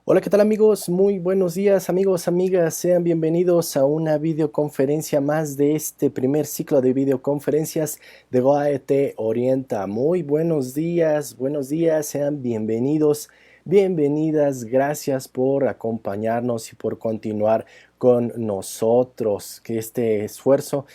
Hola, ¿qué tal amigos? Muy buenos días amigos, amigas. Sean bienvenidos a una videoconferencia más de este primer ciclo de videoconferencias de GOAET Orienta. Muy buenos días, sean bienvenidos, bienvenidas. Gracias por acompañarnos y por continuar con nosotros. En este esfuerzo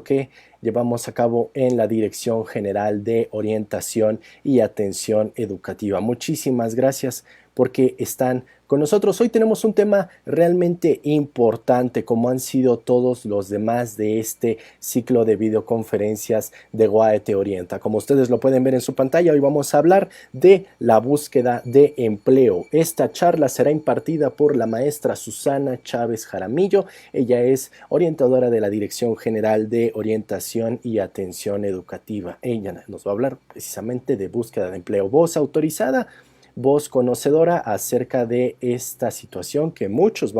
que llevamos a cabo en la Dirección General de Orientación y Atención Educativa. Muchísimas gracias porque están con nosotros. Hoy tenemos un tema realmente importante, como han sido todos los demás de este ciclo de videoconferencias de GOAET Orienta. Como ustedes lo pueden ver en su pantalla, hoy vamos a hablar de la búsqueda de empleo. Esta charla será impartida por la maestra Susana Chávez Jaramillo. Ella es orientadora de la Dirección General de Orientación y Atención Educativa. Ella nos va a hablar precisamente de búsqueda de empleo. Voz autorizada, voz conocedora acerca de esta situación que muchos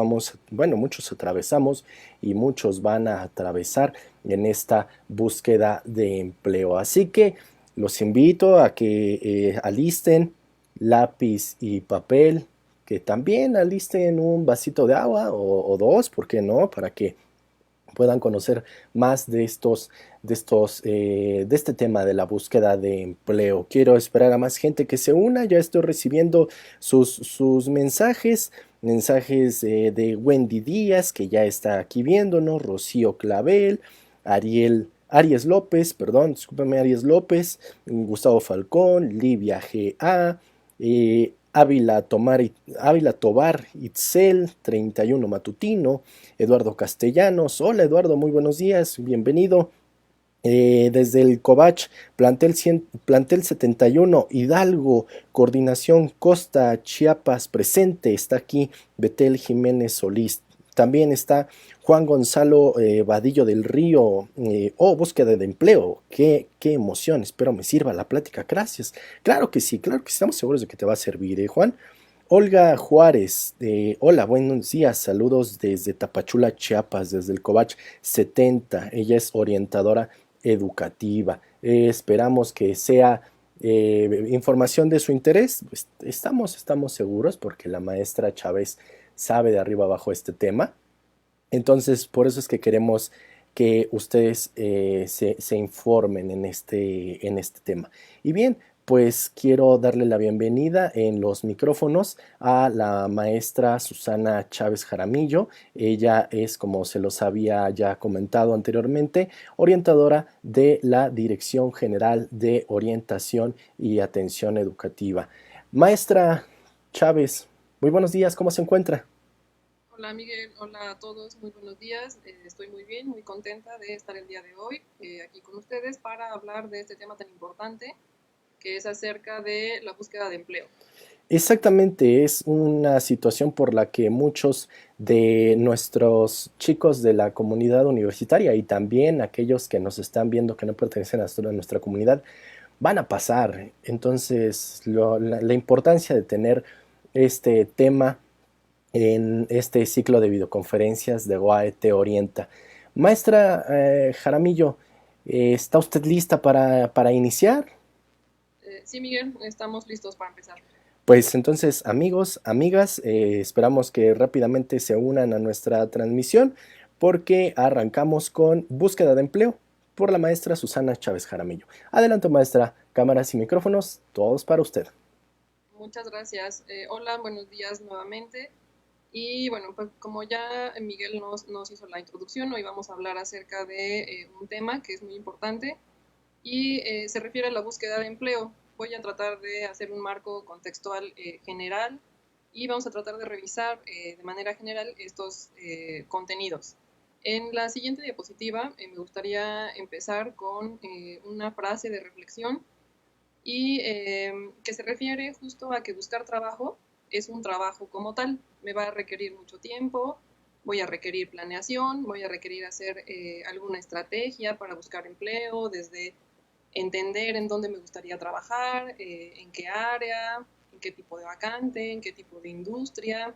atravesamos y muchos van a atravesar en esta búsqueda de empleo. Así que los invito a que alisten lápiz y papel, que también alisten un vasito de agua o dos, ¿por qué no? Para que puedan conocer más de este tema de la búsqueda de empleo. Quiero esperar a más gente que se una. Ya estoy recibiendo sus mensajes de Wendy Díaz, que ya está aquí viéndonos, Rocío Clavel, Aries López, perdón, discúlpeme, Aries López, Gustavo Falcón, Livia G.A., Ávila Tobar Itzel 31 Matutino, Eduardo Castellanos. Hola Eduardo, muy buenos días, bienvenido. Desde el Covach, plantel 71, Hidalgo, Coordinación Costa, Chiapas, presente, está aquí Betel Jiménez Solís. También está Juan Gonzalo Vadillo del Río. Búsqueda de empleo. Qué emoción, espero me sirva la plática. Gracias. Claro que sí, estamos seguros de que te va a servir, Juan. Olga Juárez, hola, buenos días, saludos desde Tapachula, Chiapas, desde el Covach 70. Ella es orientadora educativa. Esperamos que sea información de su interés. Pues, estamos seguros porque la maestra Chávez sabe de arriba abajo este tema. Entonces, por eso es que queremos que ustedes se informen en este tema. Y bien, pues quiero darle la bienvenida en los micrófonos a la maestra Susana Chávez Jaramillo. Ella es, como se los había ya comentado anteriormente, orientadora de la Dirección General de Orientación y Atención Educativa. Maestra Chávez, muy buenos días, ¿cómo se encuentra? Hola Miguel, hola a todos, muy buenos días. Estoy muy bien, muy contenta de estar el día de hoy aquí con ustedes para hablar de este tema tan importante que es acerca de la búsqueda de empleo. Exactamente, es una situación por la que muchos de nuestros chicos de la comunidad universitaria y también aquellos que nos están viendo que no pertenecen a nuestra comunidad van a pasar. Entonces, la importancia de tener este tema en este ciclo de videoconferencias de GOAE te orienta. Maestra Jaramillo, ¿está usted lista para iniciar? Sí, Miguel, estamos listos para empezar. Pues entonces, amigos, amigas, esperamos que rápidamente se unan a nuestra transmisión porque arrancamos con búsqueda de empleo por la maestra Susana Chávez Jaramillo. Adelante, maestra, cámaras y micrófonos, todos para usted. Muchas gracias. Hola, buenos días nuevamente. Y bueno, pues como ya Miguel nos hizo la introducción, hoy vamos a hablar acerca de un tema que es muy importante y se refiere a la búsqueda de empleo. Voy a tratar de hacer un marco contextual general y vamos a tratar de revisar de manera general estos contenidos. En la siguiente diapositiva me gustaría empezar con una frase de reflexión y que se refiere justo a que buscar trabajo es un trabajo como tal. Me va a requerir mucho tiempo, voy a requerir planeación, voy a requerir hacer alguna estrategia para buscar empleo, desde entender en dónde me gustaría trabajar, en qué área, en qué tipo de vacante, en qué tipo de industria,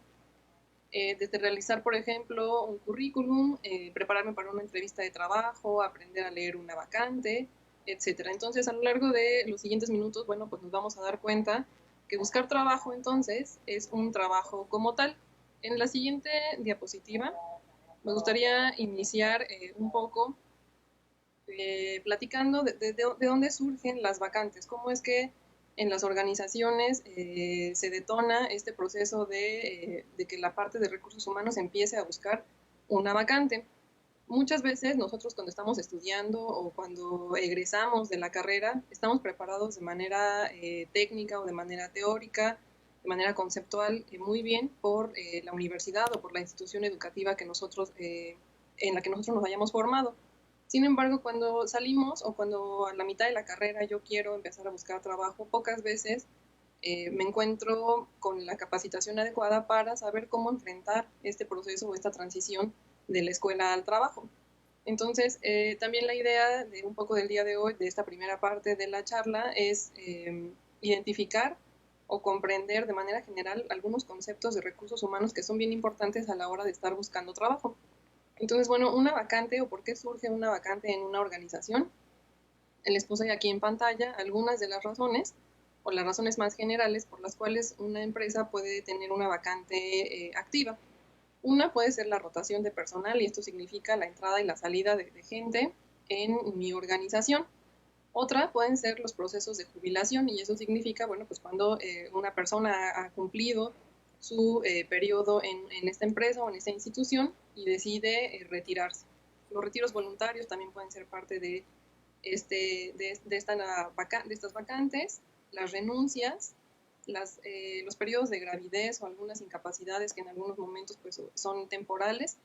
desde realizar, por ejemplo, un currículum, prepararme para una entrevista de trabajo, aprender a leer una vacante, etcétera. Entonces, a lo largo de los siguientes minutos, bueno, pues nos vamos a dar cuenta que buscar trabajo entonces es un trabajo como tal. En la siguiente diapositiva me gustaría iniciar un poco platicando de dónde surgen las vacantes, cómo es que en las organizaciones se detona este proceso de que la parte de recursos humanos empiece a buscar una vacante. Muchas veces nosotros cuando estamos estudiando o cuando egresamos de la carrera, estamos preparados de manera técnica o de manera teórica, de manera conceptual, muy bien por la universidad o por la institución educativa que nosotros, en la que nosotros nos hayamos formado. Sin embargo, cuando salimos o cuando a la mitad de la carrera yo quiero empezar a buscar trabajo, pocas veces me encuentro con la capacitación adecuada para saber cómo enfrentar este proceso o esta transición de la escuela al trabajo. Entonces, también la idea de un poco del día de hoy, de esta primera parte de la charla, es identificar o comprender de manera general algunos conceptos de recursos humanos que son bien importantes a la hora de estar buscando trabajo. Entonces, bueno, una vacante o por qué surge una vacante en una organización. Les puse aquí en pantalla algunas de las razones o las razones más generales por las cuales una empresa puede tener una vacante activa. Una puede ser la rotación de personal y esto significa la entrada y la salida de gente en mi organización. Otra pueden ser los procesos de jubilación y eso significa, bueno, pues cuando una persona ha cumplido su periodo en esta empresa o en esta institución y decide retirarse. Los retiros voluntarios también pueden ser parte de estas vacantes, las renuncias, los periodos de gravidez o algunas incapacidades que en algunos momentos pues, son temporales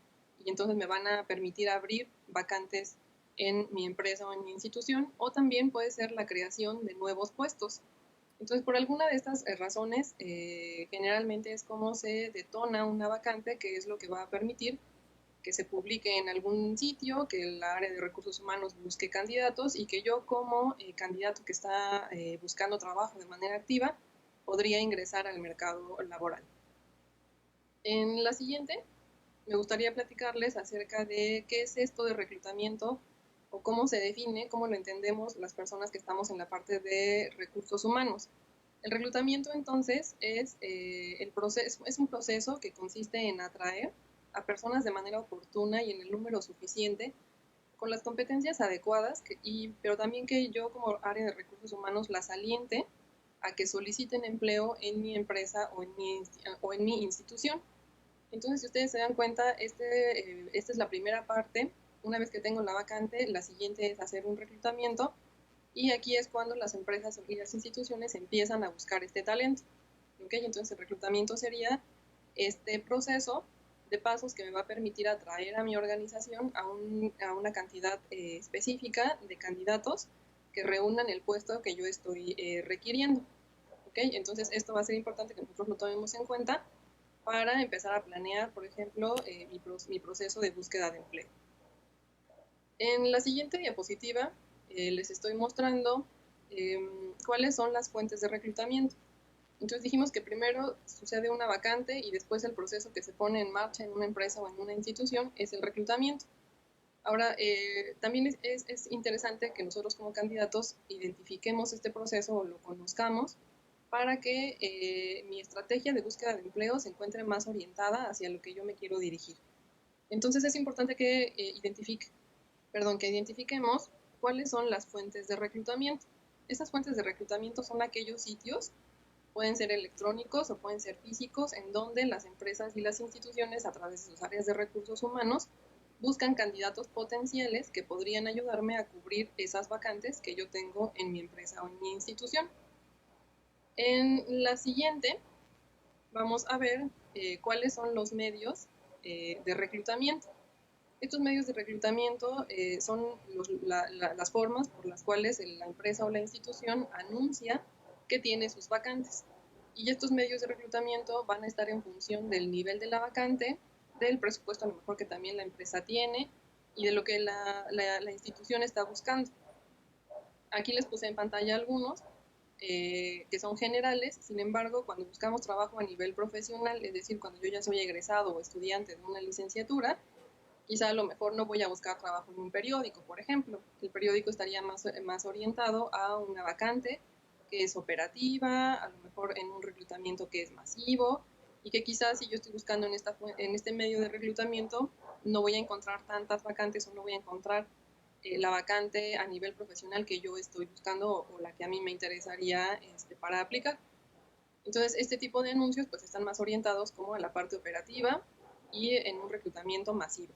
y entonces me van a permitir abrir vacantes en mi empresa o en mi institución, o también puede ser la creación de nuevos puestos. Entonces, por alguna de estas razones, generalmente es como se detona una vacante, que es lo que va a permitir que se publique en algún sitio, que el área de recursos humanos busque candidatos y que yo como candidato que está buscando trabajo de manera activa podría ingresar al mercado laboral. En la siguiente, me gustaría platicarles acerca de qué es esto de reclutamiento o cómo se define, cómo lo entendemos las personas que estamos en la parte de recursos humanos. El reclutamiento entonces es un proceso que consiste en atraer a personas de manera oportuna y en el número suficiente, con las competencias adecuadas, pero también que yo como área de recursos humanos las aliente a que soliciten empleo en mi empresa o en mi institución. Entonces, si ustedes se dan cuenta, esta es la primera parte. Una vez que tengo la vacante, la siguiente es hacer un reclutamiento y aquí es cuando las empresas y las instituciones empiezan a buscar este talento. ¿Okay? Entonces, el reclutamiento sería este proceso de pasos que me va a permitir atraer a mi organización a una cantidad específica de candidatos que reúnan el puesto que yo estoy requiriendo. ¿Okay? Entonces, esto va a ser importante que nosotros lo tomemos en cuenta para empezar a planear, por ejemplo, mi proceso de búsqueda de empleo. En la siguiente diapositiva les estoy mostrando cuáles son las fuentes de reclutamiento. Entonces dijimos que primero sucede una vacante y después el proceso que se pone en marcha en una empresa o en una institución es el reclutamiento. Ahora, también es interesante que nosotros como candidatos identifiquemos este proceso o lo conozcamos para que mi estrategia de búsqueda de empleo se encuentre más orientada hacia lo que yo me quiero dirigir. Entonces es importante que identifiquemos cuáles son las fuentes de reclutamiento. Estas fuentes de reclutamiento son aquellos sitios, pueden ser electrónicos o pueden ser físicos, en donde las empresas y las instituciones, a través de sus áreas de recursos humanos, buscan candidatos potenciales que podrían ayudarme a cubrir esas vacantes que yo tengo en mi empresa o en mi institución. En la siguiente vamos a ver cuáles son los medios de reclutamiento. Estos medios de reclutamiento son las formas por las cuales la empresa o la institución anuncia que tiene sus vacantes. Y estos medios de reclutamiento van a estar en función del nivel de la vacante, del presupuesto a lo mejor que también la empresa tiene y de lo que la institución está buscando. Aquí les puse en pantalla algunos que son generales. Sin embargo, cuando buscamos trabajo a nivel profesional, es decir, cuando yo ya soy egresado o estudiante de una licenciatura, quizá a lo mejor no voy a buscar trabajo en un periódico, por ejemplo. El periódico estaría más orientado a una vacante que es operativa, a lo mejor en un reclutamiento que es masivo, y que quizás si yo estoy buscando en este medio de reclutamiento, no voy a encontrar tantas vacantes o no voy a encontrar la vacante a nivel profesional que yo estoy buscando o la que a mí me interesaría para aplicar. Entonces, este tipo de anuncios pues están más orientados como a la parte operativa y en un reclutamiento masivo.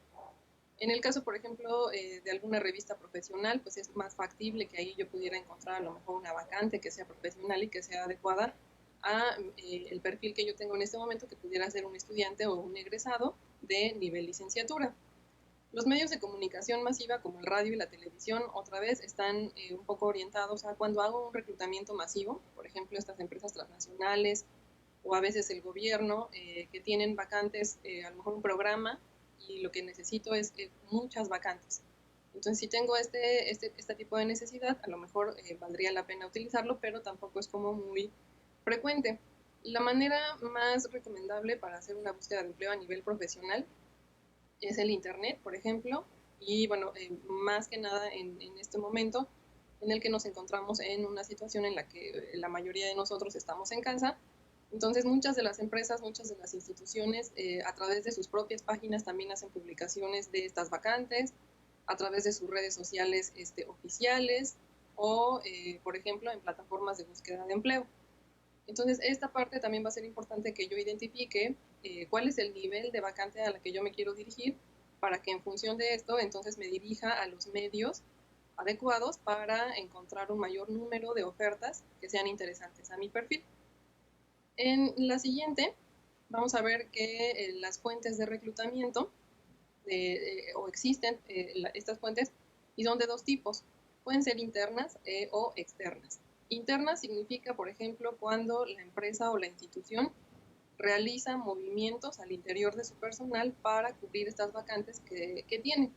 En el caso, por ejemplo, de alguna revista profesional, pues es más factible que ahí yo pudiera encontrar a lo mejor una vacante que sea profesional y que sea adecuada a el perfil que yo tengo en este momento, que pudiera ser un estudiante o un egresado de nivel licenciatura. Los medios de comunicación masiva como el radio y la televisión otra vez están un poco orientados a cuando hago un reclutamiento masivo, por ejemplo estas empresas transnacionales o a veces el gobierno que tienen vacantes, a lo mejor un programa y lo que necesito es muchas vacantes. Entonces si tengo este tipo de necesidad, a lo mejor valdría la pena utilizarlo, pero tampoco es como muy frecuente. La manera más recomendable para hacer una búsqueda de empleo a nivel profesional es el Internet, por ejemplo, y bueno, más que nada en este momento en el que nos encontramos en una situación en la que la mayoría de nosotros estamos en casa. Entonces muchas de las empresas, muchas de las instituciones a través de sus propias páginas también hacen publicaciones de estas vacantes, a través de sus redes sociales oficiales o, por ejemplo, en plataformas de búsqueda de empleo. Entonces, esta parte también va a ser importante que yo identifique cuál es el nivel de vacante a la que yo me quiero dirigir para que en función de esto, entonces me dirija a los medios adecuados para encontrar un mayor número de ofertas que sean interesantes a mi perfil. En la siguiente, vamos a ver que las fuentes de reclutamiento, o existen estas fuentes, y son de dos tipos. Pueden ser internas o externas. Internas significa, por ejemplo, cuando la empresa o la institución realiza movimientos al interior de su personal para cubrir estas vacantes que tiene.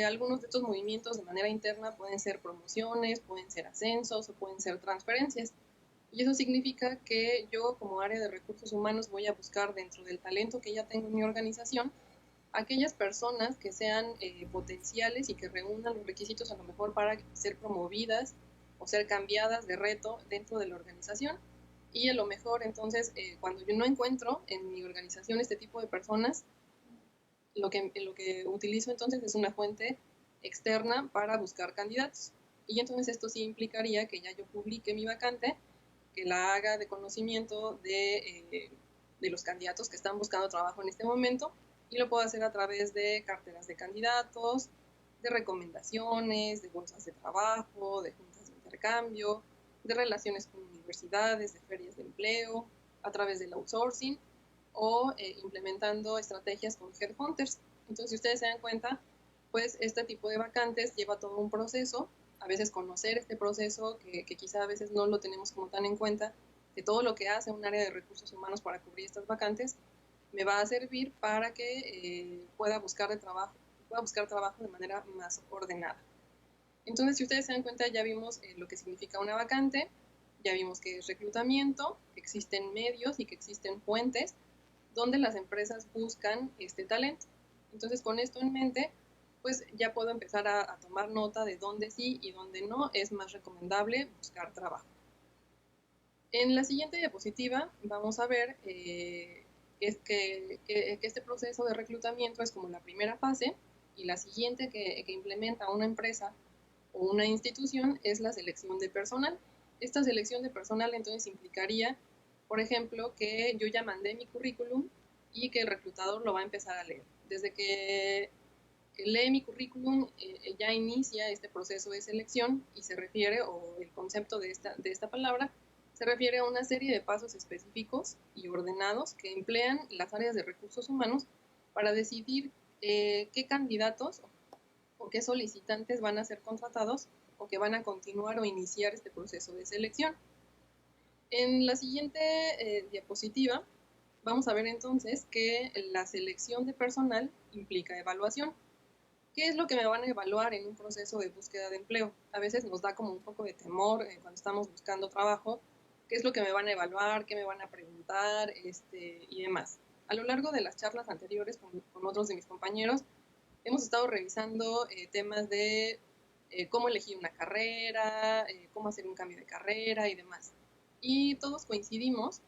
Algunos de estos movimientos de manera interna pueden ser promociones, pueden ser ascensos o pueden ser transferencias. Y eso significa que yo como área de recursos humanos voy a buscar dentro del talento que ya tengo en mi organización aquellas personas que sean potenciales y que reúnan los requisitos a lo mejor para ser promovidas o ser cambiadas de reto dentro de la organización. Y a lo mejor entonces cuando yo no encuentro en mi organización este tipo de personas, lo que utilizo entonces es una fuente externa para buscar candidatos. Y entonces esto sí implicaría que ya yo publique mi vacante, que la haga de conocimiento de los candidatos que están buscando trabajo en este momento, y lo puedo hacer a través de carteras de candidatos, de recomendaciones, de bolsas de trabajo, de juntas de intercambio, de relaciones con universidades, de ferias de empleo, a través del outsourcing o implementando estrategias con headhunters. Entonces, si ustedes se dan cuenta, pues este tipo de vacantes lleva todo un proceso, a veces conocer este proceso que quizá a veces no lo tenemos como tan en cuenta, de todo lo que hace un área de recursos humanos para cubrir estas vacantes, me va a servir para que pueda buscar trabajo de manera más ordenada. Entonces, si ustedes se dan cuenta, ya vimos lo que significa una vacante, ya vimos que es reclutamiento, que existen medios y que existen fuentes donde las empresas buscan este talento. Entonces, con esto en mente, pues ya puedo empezar a tomar nota de dónde sí y dónde no es más recomendable buscar trabajo. En la siguiente diapositiva vamos a ver que este proceso de reclutamiento es como la primera fase, y la siguiente que implementa una empresa o una institución es la selección de personal. Esta selección de personal entonces implicaría, por ejemplo, que yo ya mandé mi currículum y que el reclutador lo va a empezar a leer. Desde que lee mi currículum ya inicia este proceso de selección, y se refiere, o el concepto de esta palabra, se refiere a una serie de pasos específicos y ordenados que emplean las áreas de recursos humanos para decidir qué candidatos o qué solicitantes van a ser contratados o que van a continuar o iniciar este proceso de selección. En la siguiente diapositiva vamos a ver entonces que la selección de personal implica evaluación. ¿Qué es lo que me van a evaluar en un proceso de búsqueda de empleo? A veces nos da como un poco de temor cuando estamos buscando trabajo. ¿Qué es lo que me van a evaluar? ¿Qué me van a preguntar? Y demás. A lo largo de las charlas anteriores con otros de mis compañeros, hemos estado revisando temas de cómo elegir una carrera, cómo hacer un cambio de carrera y demás. Y todos coincidimos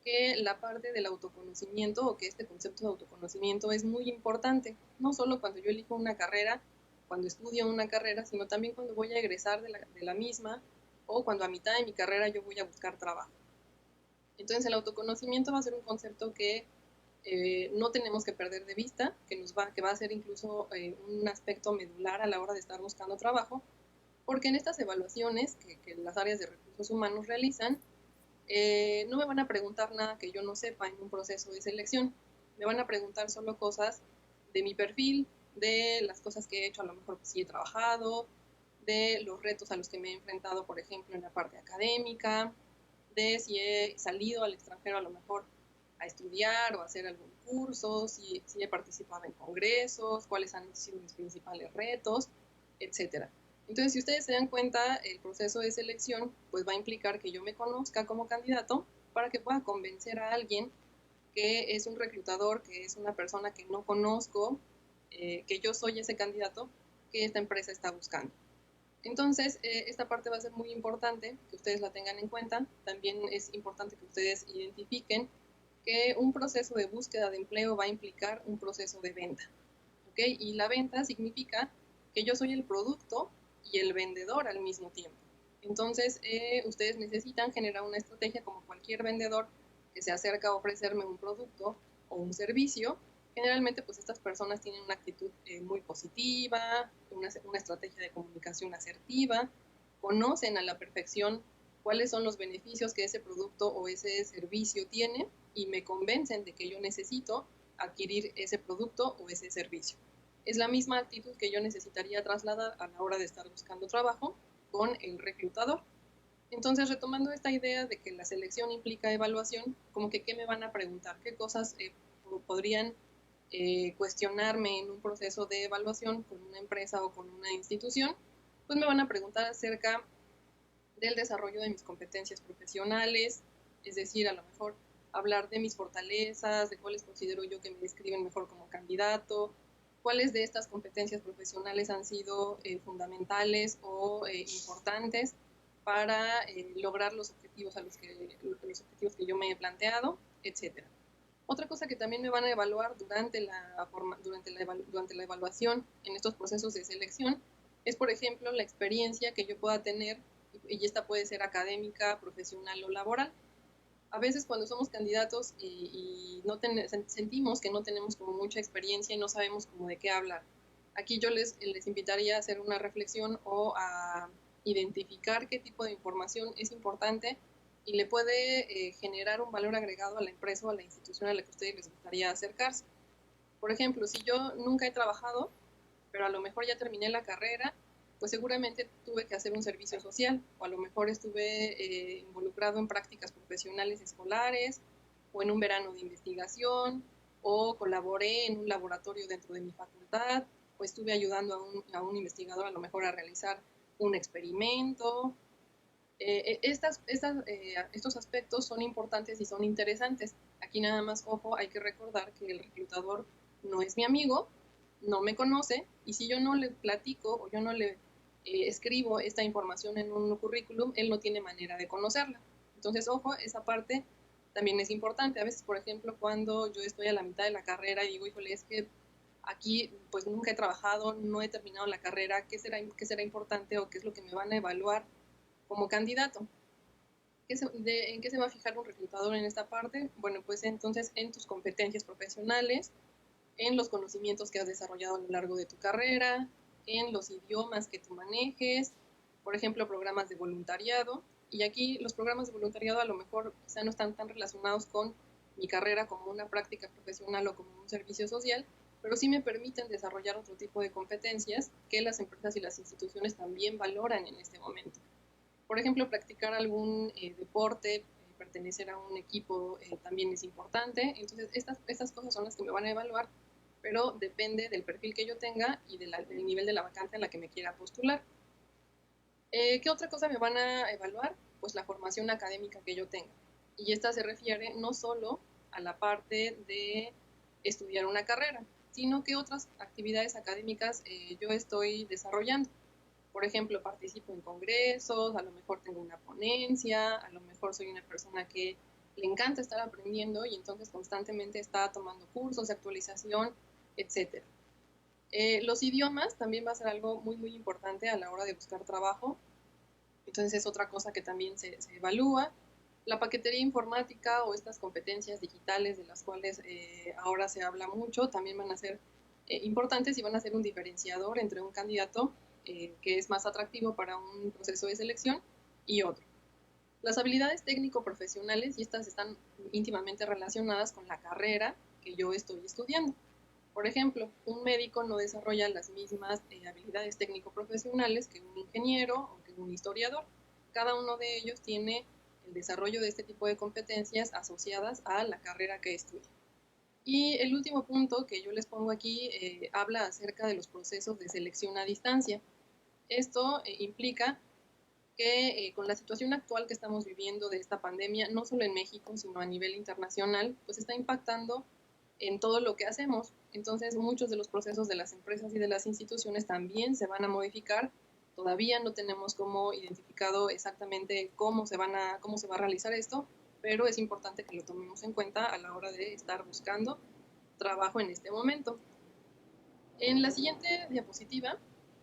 que la parte del autoconocimiento o que este concepto de autoconocimiento es muy importante, no solo cuando yo elijo una carrera, cuando estudio una carrera, sino también cuando voy a egresar de la misma o cuando a mitad de mi carrera yo voy a buscar trabajo. Entonces el autoconocimiento va a ser un concepto que no tenemos que perder de vista, que va a ser incluso un aspecto medular a la hora de estar buscando trabajo, porque en estas evaluaciones que las áreas de recursos humanos realizan, no me van a preguntar nada que yo no sepa en un proceso de selección. Me van a preguntar solo cosas de mi perfil, de las cosas que he hecho, a lo mejor sí he trabajado, de los retos a los que me he enfrentado, por ejemplo, en la parte académica, de si he salido al extranjero a lo mejor a estudiar o a hacer algún curso, si he participado en congresos, cuáles han sido mis principales retos, etcétera. Entonces, si ustedes se dan cuenta, el proceso de selección pues va a implicar que yo me conozca como candidato para que pueda convencer a alguien que es un reclutador, que es una persona que no conozco, que yo soy ese candidato que esta empresa está buscando. Entonces, esta parte va a ser muy importante que ustedes la tengan en cuenta. También es importante que ustedes identifiquen que un proceso de búsqueda de empleo va a implicar un proceso de venta. ¿Okay? Y la venta significa que yo soy el producto y el vendedor al mismo tiempo. Entonces, ustedes necesitan generar una estrategia como cualquier vendedor que se acerca a ofrecerme un producto o un servicio. Generalmente, pues estas personas tienen una actitud muy positiva, una estrategia de comunicación asertiva, conocen a la perfección cuáles son los beneficios que ese producto o ese servicio tiene y me convencen de que yo necesito adquirir ese producto o ese servicio. Es la misma actitud que yo necesitaría trasladar a la hora de estar buscando trabajo con el reclutador. Entonces, retomando esta idea de que la selección implica evaluación, como que qué me van a preguntar, qué cosas podrían cuestionarme en un proceso de evaluación con una empresa o con una institución, pues me van a preguntar acerca del desarrollo de mis competencias profesionales, es decir, a lo mejor hablar de mis fortalezas, de cuáles considero yo que me describen mejor como candidato, cuáles de estas competencias profesionales han sido fundamentales o importantes para lograr los objetivos, los objetivos que yo me he planteado, etc. Otra cosa que también me van a evaluar durante la evaluación en estos procesos de selección es, por ejemplo, la experiencia que yo pueda tener, y esta puede ser académica, profesional o laboral. A veces cuando somos candidatos y no sentimos que no tenemos como mucha experiencia y no sabemos como de qué hablar. Aquí yo les invitaría a hacer una reflexión o a identificar qué tipo de información es importante y le puede generar un valor agregado a la empresa o a la institución a la que a ustedes les gustaría acercarse. Por ejemplo, si yo nunca he trabajado, pero a lo mejor ya terminé la carrera, pues seguramente tuve que hacer un servicio social o a lo mejor estuve involucrado en prácticas profesionales escolares o en un verano de investigación o colaboré en un laboratorio dentro de mi facultad o estuve ayudando a un investigador a lo mejor a realizar un experimento. Estos aspectos son importantes y son interesantes. Aquí nada más, ojo, hay que recordar que el reclutador no es mi amigo, no me conoce, y si yo no le platico o yo no le escribo esta información en un currículum, él no tiene manera de conocerla. Entonces, ojo, esa parte también es importante. A veces, por ejemplo, cuando yo estoy a la mitad de la carrera y digo, híjole, es que aquí pues nunca he trabajado, no he terminado la carrera, qué será importante o qué es lo que me van a evaluar como candidato? ¿En qué se va a fijar un reclutador en esta parte? Bueno, pues entonces en tus competencias profesionales, en los conocimientos que has desarrollado a lo largo de tu carrera, en los idiomas que tú manejes, por ejemplo, programas de voluntariado. Y aquí los programas de voluntariado a lo mejor quizá no están tan relacionados con mi carrera como una práctica profesional o como un servicio social, pero sí me permiten desarrollar otro tipo de competencias que las empresas y las instituciones también valoran en este momento. Por ejemplo, practicar algún deporte, pertenecer a un equipo también es importante. Entonces, estas cosas son las que me van a evaluar, pero depende del perfil que yo tenga y del nivel de la vacante en la que me quiera postular. ¿Qué otra cosa me van a evaluar? Pues la formación académica que yo tenga. Y esta se refiere no solo a la parte de estudiar una carrera, sino que otras actividades académicas yo estoy desarrollando. Por ejemplo, participo en congresos, a lo mejor tengo una ponencia, a lo mejor soy una persona que le encanta estar aprendiendo y entonces constantemente está tomando cursos de actualización, etcétera. Los idiomas también va a ser algo muy importante a la hora de buscar trabajo. Entonces es otra cosa que también se evalúa. La paquetería informática o estas competencias digitales de las cuales ahora se habla mucho también van a ser importantes y van a ser un diferenciador entre un candidato que es más atractivo para un proceso de selección y otro. Las habilidades técnico-profesionales, y estas están íntimamente relacionadas con la carrera que yo estoy estudiando. Por ejemplo, un médico no desarrolla las mismas habilidades técnico-profesionales que un ingeniero o que un historiador. Cada uno de ellos tiene el desarrollo de este tipo de competencias asociadas a la carrera que estudia. Y el último punto que yo les pongo aquí habla acerca de los procesos de selección a distancia. Esto implica que con la situación actual que estamos viviendo de esta pandemia, no solo en México, sino a nivel internacional, pues está impactando en todo lo que hacemos. Entonces, muchos de los procesos de las empresas y de las instituciones también se van a modificar. Todavía no tenemos como identificado exactamente cómo se va a realizar esto, pero es importante que lo tomemos en cuenta a la hora de estar buscando trabajo en este momento. En la siguiente diapositiva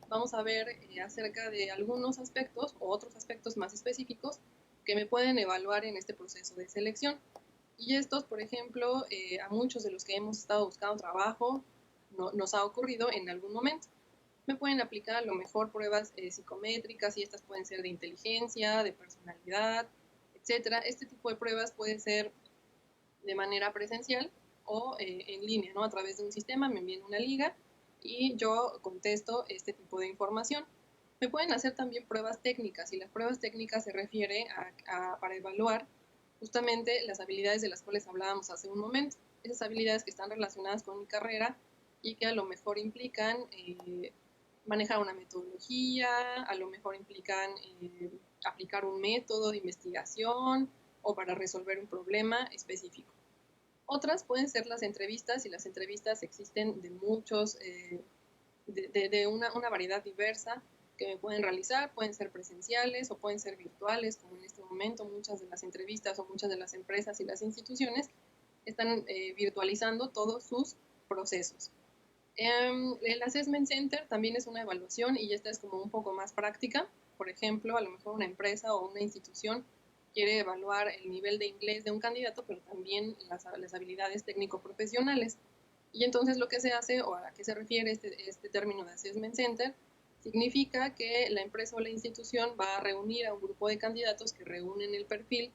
vamos a ver acerca de algunos aspectos o otros aspectos más específicos que me pueden evaluar en este proceso de selección. Y estos, por ejemplo, a muchos de los que hemos estado buscando trabajo nos ha ocurrido en algún momento. Me pueden aplicar a lo mejor pruebas psicométricas y estas pueden ser de inteligencia, de personalidad, etcétera. Este tipo de pruebas puede ser de manera presencial o en línea, ¿no? A través de un sistema me envían una liga y yo contesto este tipo de información. Me pueden hacer también pruebas técnicas y las pruebas técnicas se refiere para evaluar justamente las habilidades de las cuales hablábamos hace un momento, esas habilidades que están relacionadas con mi carrera y que a lo mejor implican manejar una metodología, a lo mejor implican aplicar un método de investigación o para resolver un problema específico. Otras pueden ser las entrevistas y las entrevistas existen de muchos, de una variedad diversa que me pueden realizar, pueden ser presenciales o pueden ser virtuales, como en este momento muchas de las entrevistas o muchas de las empresas y las instituciones están virtualizando todos sus procesos. El Assessment Center también es una evaluación y esta es como un poco más práctica. Por ejemplo, a lo mejor una empresa o una institución quiere evaluar el nivel de inglés de un candidato, pero también las habilidades técnico-profesionales. Y entonces lo que se hace, o a qué se refiere este término de Assessment Center, significa que la empresa o la institución va a reunir a un grupo de candidatos que reúnen el perfil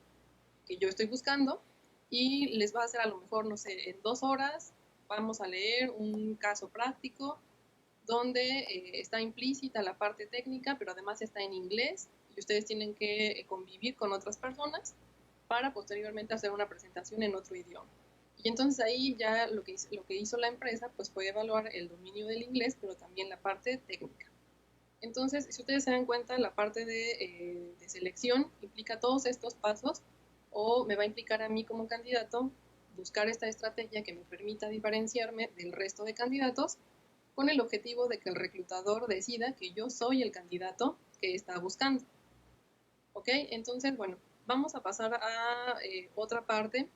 que yo estoy buscando y les va a hacer a lo mejor, no sé, en 2 horas vamos a leer un caso práctico donde está implícita la parte técnica, pero además está en inglés y ustedes tienen que convivir con otras personas para posteriormente hacer una presentación en otro idioma. Y entonces ahí ya lo que hizo la empresa pues fue evaluar el dominio del inglés, pero también la parte técnica. Entonces, si ustedes se dan cuenta, la parte de selección implica todos estos pasos o me va a implicar a mí como candidato buscar esta estrategia que me permita diferenciarme del resto de candidatos con el objetivo de que el reclutador decida que yo soy el candidato que está buscando. ¿Ok? Entonces, bueno, vamos a pasar a otra parte,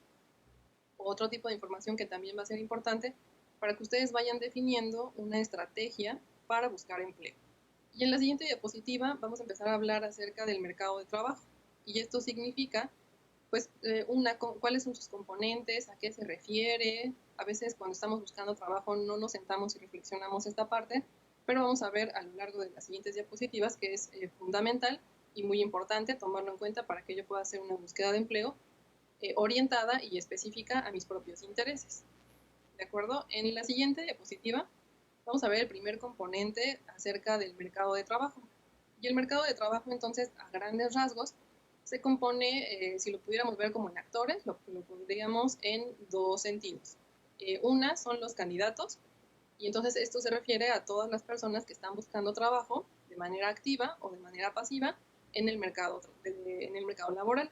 otro tipo de información que también va a ser importante para que ustedes vayan definiendo una estrategia para buscar empleo. Y en la siguiente diapositiva vamos a empezar a hablar acerca del mercado de trabajo. Y esto significa, pues, cuáles son sus componentes, a qué se refiere. A veces cuando estamos buscando trabajo no nos sentamos y reflexionamos esta parte, pero vamos a ver a lo largo de las siguientes diapositivas que es fundamental y muy importante tomarlo en cuenta para que yo pueda hacer una búsqueda de empleo orientada y específica a mis propios intereses. ¿De acuerdo? En la siguiente diapositiva vamos a ver el primer componente acerca del mercado de trabajo. Y el mercado de trabajo, entonces, a grandes rasgos, se compone, si lo pudiéramos ver como en actores, lo pondríamos en dos sentidos. Una son los candidatos, y entonces esto se refiere a todas las personas que están buscando trabajo de manera activa o de manera pasiva en el mercado laboral.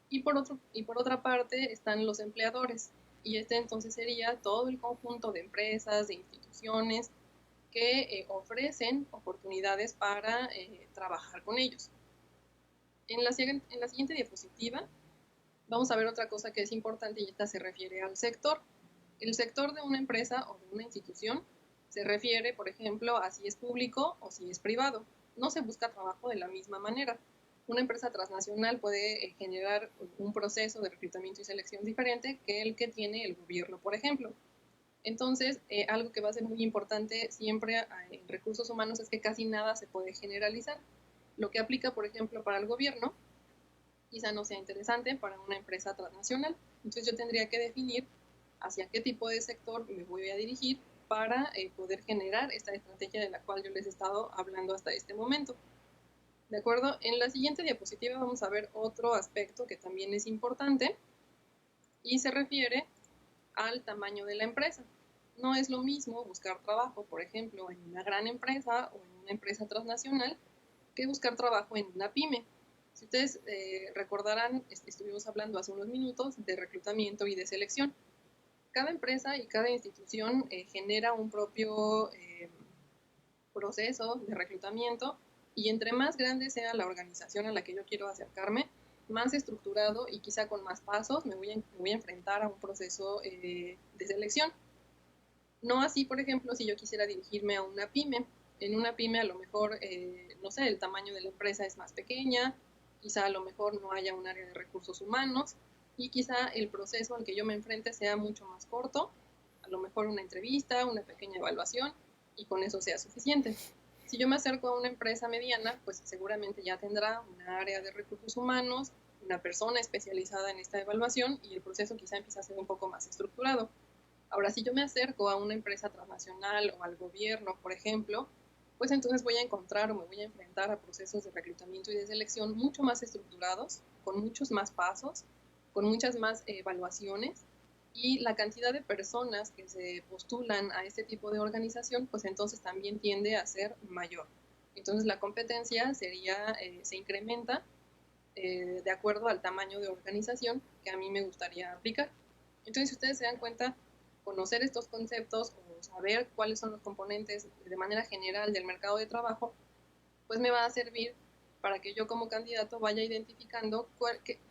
Y por otra parte están los empleadores, y este entonces sería todo el conjunto de empresas, de instituciones, que ofrecen oportunidades para trabajar con ellos. En la siguiente diapositiva vamos a ver otra cosa que es importante y esta se refiere al sector. El sector de una empresa o de una institución se refiere, por ejemplo, a si es público o si es privado. No se busca trabajo de la misma manera. Una empresa transnacional puede generar un proceso de reclutamiento y selección diferente que el que tiene el gobierno, por ejemplo. Entonces, algo que va a ser muy importante siempre en recursos humanos es que casi nada se puede generalizar. Lo que aplica, por ejemplo, para el gobierno, quizá no sea interesante para una empresa transnacional. Entonces, yo tendría que definir hacia qué tipo de sector me voy a dirigir para poder generar esta estrategia de la cual yo les he estado hablando hasta este momento. ¿De acuerdo? En la siguiente diapositiva vamos a ver otro aspecto que también es importante y se refiere al tamaño de la empresa. No es lo mismo buscar trabajo, por ejemplo, en una gran empresa o en una empresa transnacional que buscar trabajo en una pyme. Si ustedes recordarán, estuvimos hablando hace unos minutos de reclutamiento y de selección. Cada empresa y cada institución genera un propio proceso de reclutamiento y entre más grande sea la organización a la que yo quiero acercarme, más estructurado y quizá con más pasos me voy a enfrentar a un proceso de selección. No así, por ejemplo, si yo quisiera dirigirme a una pyme. En una pyme a lo mejor, no sé, el tamaño de la empresa es más pequeña, quizá a lo mejor no haya un área de recursos humanos y quizá el proceso al que yo me enfrente sea mucho más corto, a lo mejor una entrevista, una pequeña evaluación y con eso sea suficiente. Si yo me acerco a una empresa mediana, pues seguramente ya tendrá una área de recursos humanos, una persona especializada en esta evaluación y el proceso quizá empieza a ser un poco más estructurado. Ahora, si yo me acerco a una empresa transnacional o al gobierno, por ejemplo, pues entonces voy a encontrar o me voy a enfrentar a procesos de reclutamiento y de selección mucho más estructurados, con muchos más pasos, con muchas más evaluaciones y la cantidad de personas que se postulan a este tipo de organización, pues entonces también tiende a ser mayor. Entonces la competencia se incrementa de acuerdo al tamaño de organización que a mí me gustaría aplicar. Entonces, si ustedes se dan cuenta, conocer estos conceptos o saber cuáles son los componentes de manera general del mercado de trabajo, pues me va a servir para que yo como candidato vaya identificando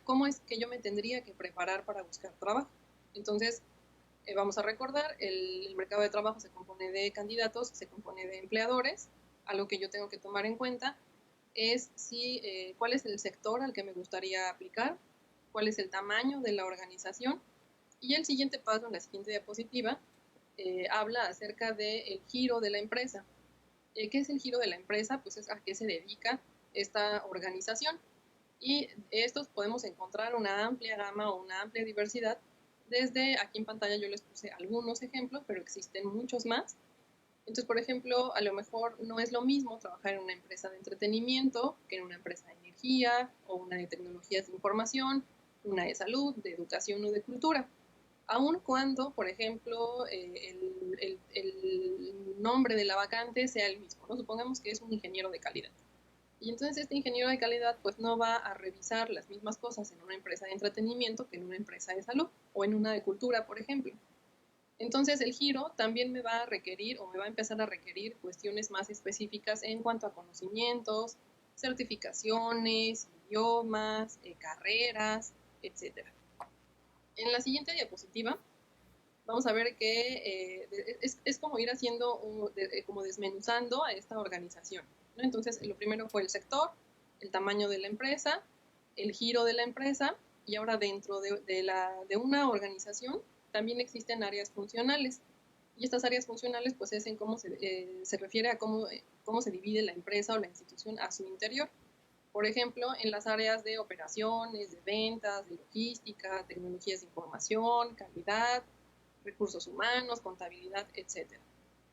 cómo es que yo me tendría que preparar para buscar trabajo. Entonces, vamos a recordar, el mercado de trabajo se compone de candidatos, se compone de empleadores. Algo que yo tengo que tomar en cuenta es cuál es el sector al que me gustaría aplicar, cuál es el tamaño de la organización. Y el siguiente paso, en la siguiente diapositiva, habla acerca del giro de la empresa. ¿Qué es el giro de la empresa? Pues es a qué se dedica esta organización. Y estos podemos encontrar una amplia gama o una amplia diversidad. Desde aquí en pantalla yo les puse algunos ejemplos, pero existen muchos más. Entonces, por ejemplo, a lo mejor no es lo mismo trabajar en una empresa de entretenimiento que en una empresa de energía o una de tecnologías de información, una de salud, de educación o de cultura. Aun cuando, por ejemplo, el nombre de la vacante sea el mismo, ¿no? Supongamos que es un ingeniero de calidad. Y entonces este ingeniero de calidad pues no va a revisar las mismas cosas en una empresa de entretenimiento que en una empresa de salud o en una de cultura, por ejemplo. Entonces el giro también me va a requerir o me va a empezar a requerir cuestiones más específicas en cuanto a conocimientos, certificaciones, idiomas, carreras, etc. En la siguiente diapositiva vamos a ver que es como ir haciendo, como desmenuzando a esta organización, ¿no? Entonces, lo primero fue el sector, el tamaño de la empresa, el giro de la empresa, y ahora dentro de una organización también existen áreas funcionales. Y estas áreas funcionales, pues, es en cómo se refiere a cómo se divide la empresa o la institución a su interior. Por ejemplo, en las áreas de operaciones, de ventas, de logística, tecnologías de información, calidad, recursos humanos, contabilidad, etc.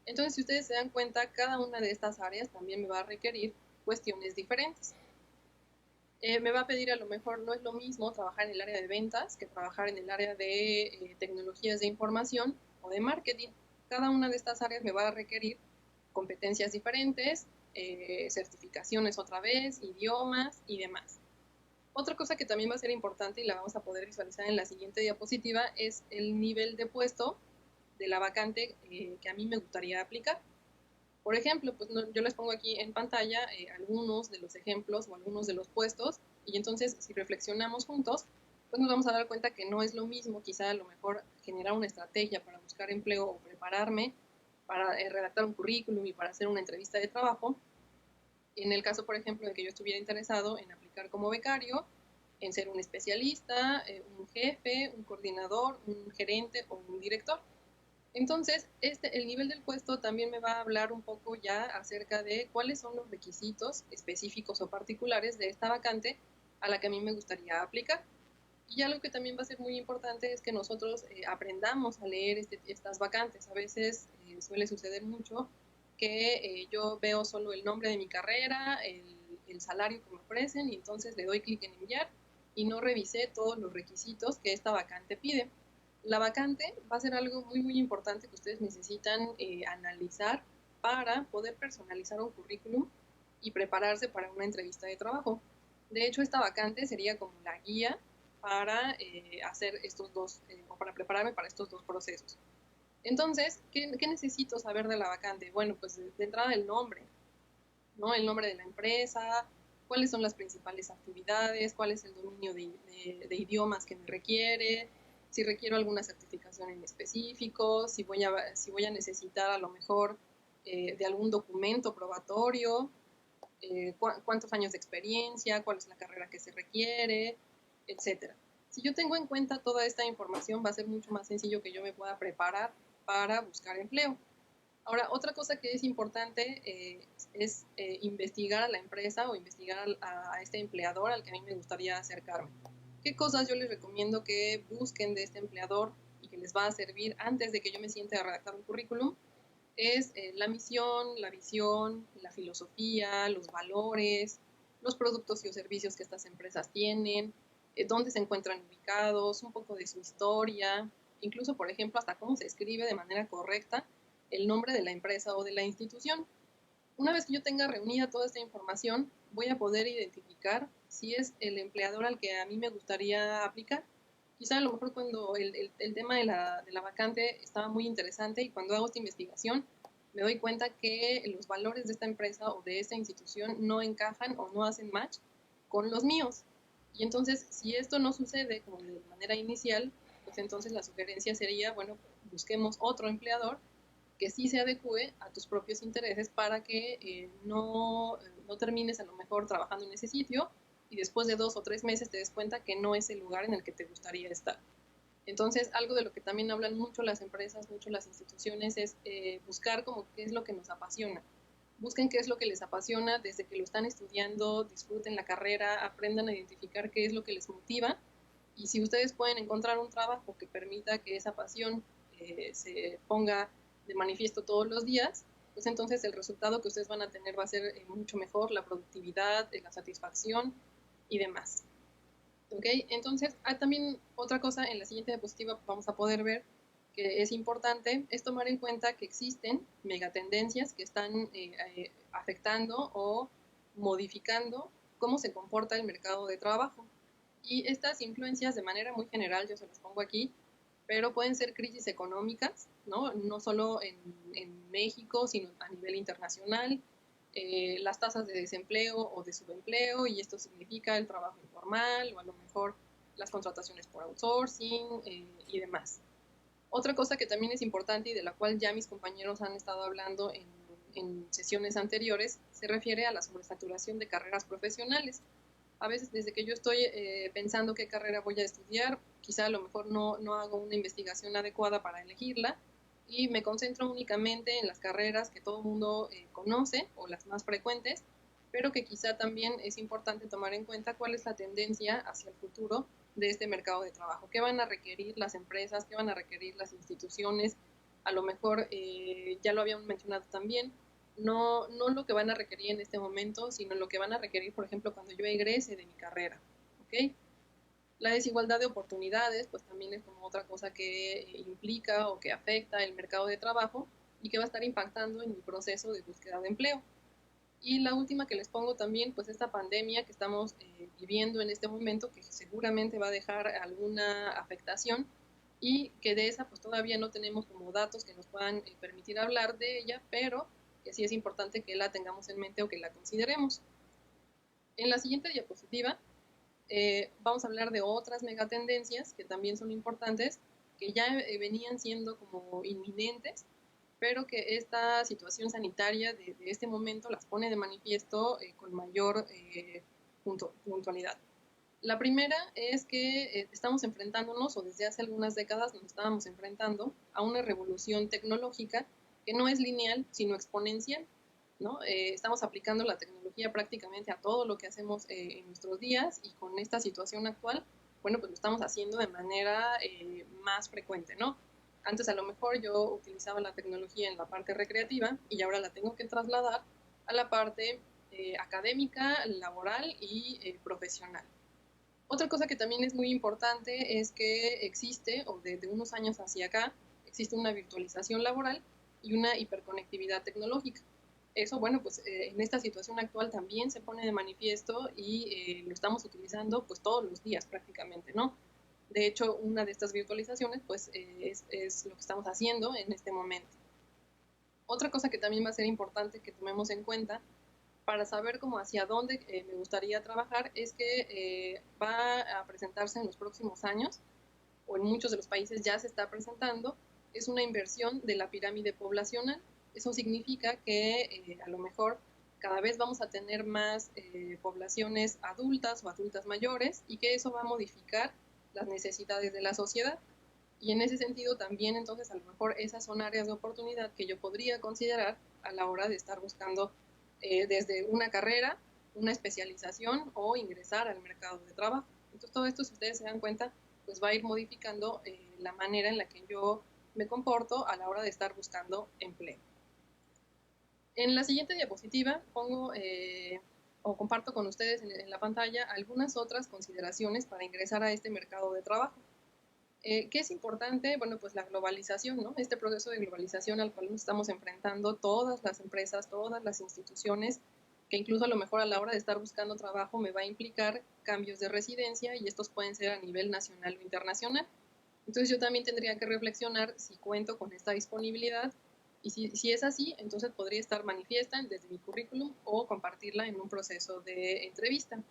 Entonces, si ustedes se dan cuenta, cada una de estas áreas también me va a requerir cuestiones diferentes. Me va a pedir, a lo mejor no es lo mismo trabajar en el área de ventas que trabajar en el área de tecnologías de información o de marketing. Cada una de estas áreas me va a requerir competencias diferentes, certificaciones otra vez, idiomas y demás. Otra cosa que también va a ser importante y la vamos a poder visualizar en la siguiente diapositiva es el nivel de puesto de la vacante que a mí me gustaría aplicar. Por ejemplo, pues yo les pongo aquí en pantalla algunos de los ejemplos o algunos de los puestos y entonces si reflexionamos juntos, pues nos vamos a dar cuenta que no es lo mismo quizá a lo mejor generar una estrategia para buscar empleo o prepararme para redactar un currículum y para hacer una entrevista de trabajo. En el caso, por ejemplo, de que yo estuviera interesado en aplicar como becario, en ser un especialista, un jefe, un coordinador, un gerente o un director. Entonces, el nivel del puesto también me va a hablar un poco ya acerca de cuáles son los requisitos específicos o particulares de esta vacante a la que a mí me gustaría aplicar. Y algo que también va a ser muy importante es que nosotros aprendamos a leer estas vacantes. A veces suele suceder mucho que yo veo solo el nombre de mi carrera, el salario que me ofrecen y entonces le doy clic en enviar y no revisé todos los requisitos que esta vacante pide. La vacante va a ser algo muy, muy importante que ustedes necesitan analizar para poder personalizar un currículum y prepararse para una entrevista de trabajo. De hecho, esta vacante sería como la guía para hacer estos dos, o para prepararme para estos dos procesos. Entonces, ¿qué necesito saber de la vacante? Bueno, pues de entrada el nombre, ¿no? El nombre de la empresa, cuáles son las principales actividades, cuál es el dominio de idiomas que me requiere, si requiero alguna certificación en específico, si voy a necesitar a lo mejor de algún documento probatorio, cuántos años de experiencia, cuál es la carrera que se requiere, etcétera. Si yo tengo en cuenta toda esta información, va a ser mucho más sencillo que yo me pueda preparar para buscar empleo. Ahora, otra cosa que es importante es investigar a la empresa o investigar a este empleador al que a mí me gustaría acercarme. ¿Qué cosas yo les recomiendo que busquen de este empleador y que les va a servir antes de que yo me siente a redactar un currículum? Es la misión, la visión, la filosofía, los valores, los productos y servicios que estas empresas tienen, dónde se encuentran ubicados, un poco de su historia, incluso, por ejemplo, hasta cómo se escribe de manera correcta el nombre de la empresa o de la institución. Una vez que yo tenga reunida toda esta información, voy a poder identificar si es el empleador al que a mí me gustaría aplicar. Quizá a lo mejor cuando el tema de la vacante estaba muy interesante y cuando hago esta investigación me doy cuenta que los valores de esta empresa o de esta institución no encajan o no hacen match con los míos. Y entonces, si esto no sucede como de manera inicial, pues entonces la sugerencia sería, bueno, busquemos otro empleador que sí se adecue a tus propios intereses para que no termines a lo mejor trabajando en ese sitio y después de 2 o 3 meses te des cuenta que no es el lugar en el que te gustaría estar. Entonces, algo de lo que también hablan mucho las empresas, mucho las instituciones, es buscar como qué es lo que nos apasiona. Busquen qué es lo que les apasiona desde que lo están estudiando, disfruten la carrera, aprendan a identificar qué es lo que les motiva y si ustedes pueden encontrar un trabajo que permita que esa pasión se ponga de manifiesto todos los días, pues entonces el resultado que ustedes van a tener va a ser mucho mejor, la productividad, la satisfacción y demás. ¿Ok? Entonces, también otra cosa en la siguiente diapositiva vamos a poder ver que es importante, es tomar en cuenta que existen megatendencias que están afectando o modificando cómo se comporta el mercado de trabajo. Y estas influencias de manera muy general, yo se las pongo aquí, pero pueden ser crisis económicas, ¿no? No solo en México, sino a nivel internacional, las tasas de desempleo o de subempleo, y esto significa el trabajo informal o a lo mejor las contrataciones por outsourcing y demás. Otra cosa que también es importante y de la cual ya mis compañeros han estado hablando en sesiones anteriores se refiere a la sobresaturación de carreras profesionales. A veces desde que yo estoy pensando qué carrera voy a estudiar, quizá a lo mejor no hago una investigación adecuada para elegirla y me concentro únicamente en las carreras que todo el mundo conoce o las más frecuentes, pero que quizá también es importante tomar en cuenta cuál es la tendencia hacia el futuro de este mercado de trabajo, qué van a requerir las empresas, qué van a requerir las instituciones, a lo mejor ya lo habían mencionado también, no lo que van a requerir en este momento, sino lo que van a requerir, por ejemplo, cuando yo egrese de mi carrera. ¿Ok? La desigualdad de oportunidades, pues también es como otra cosa que implica o que afecta el mercado de trabajo y que va a estar impactando en mi proceso de búsqueda de empleo. Y la última que les pongo también, pues esta pandemia que estamos viviendo en este momento, que seguramente va a dejar alguna afectación y que de esa pues todavía no tenemos como datos que nos puedan permitir hablar de ella, pero que sí es importante que la tengamos en mente o que la consideremos. En la siguiente diapositiva vamos a hablar de otras megatendencias que también son importantes, que ya venían siendo como inminentes, pero que esta situación sanitaria de este momento las pone de manifiesto con mayor puntualidad. La primera es que estamos enfrentándonos, o desde hace algunas décadas nos estábamos enfrentando a una revolución tecnológica que no es lineal, sino exponencial, ¿no? Estamos aplicando la tecnología prácticamente a todo lo que hacemos en nuestros días, y con esta situación actual, bueno, pues lo estamos haciendo de manera más frecuente, ¿no? Antes a lo mejor yo utilizaba la tecnología en la parte recreativa y ahora la tengo que trasladar a la parte académica, laboral y profesional. Otra cosa que también es muy importante es que existe, o desde unos años hacia acá, existe una virtualización laboral y una hiperconectividad tecnológica. Eso, bueno, pues en esta situación actual también se pone de manifiesto y lo estamos utilizando pues todos los días prácticamente, ¿no? De hecho, una de estas virtualizaciones pues es lo que estamos haciendo en este momento. Otra cosa que también va a ser importante que tomemos en cuenta para saber cómo hacia dónde me gustaría trabajar es que va a presentarse en los próximos años, o en muchos de los países ya se está presentando, es una inversión de la pirámide poblacional. Eso significa que a lo mejor cada vez vamos a tener más poblaciones adultas o adultas mayores, y que eso va a modificar las necesidades de la sociedad. Y en ese sentido también entonces a lo mejor esas son áreas de oportunidad que yo podría considerar a la hora de estar buscando desde una carrera, una especialización o ingresar al mercado de trabajo. Entonces todo esto, si ustedes se dan cuenta, pues va a ir modificando la manera en la que yo me comporto a la hora de estar buscando empleo. En la siguiente diapositiva pongo o comparto con ustedes en la pantalla algunas otras consideraciones para ingresar a este mercado de trabajo. ¿Qué es importante? Bueno, pues la globalización, ¿no? Este proceso de globalización al cual nos estamos enfrentando todas las empresas, todas las instituciones, que incluso a lo mejor a la hora de estar buscando trabajo me va a implicar cambios de residencia, y estos pueden ser a nivel nacional o internacional. Entonces yo también tendría que reflexionar si cuento con esta disponibilidad, y si es así, entonces podría estar manifiesta desde mi currículum o compartirla en un proceso de entrevista.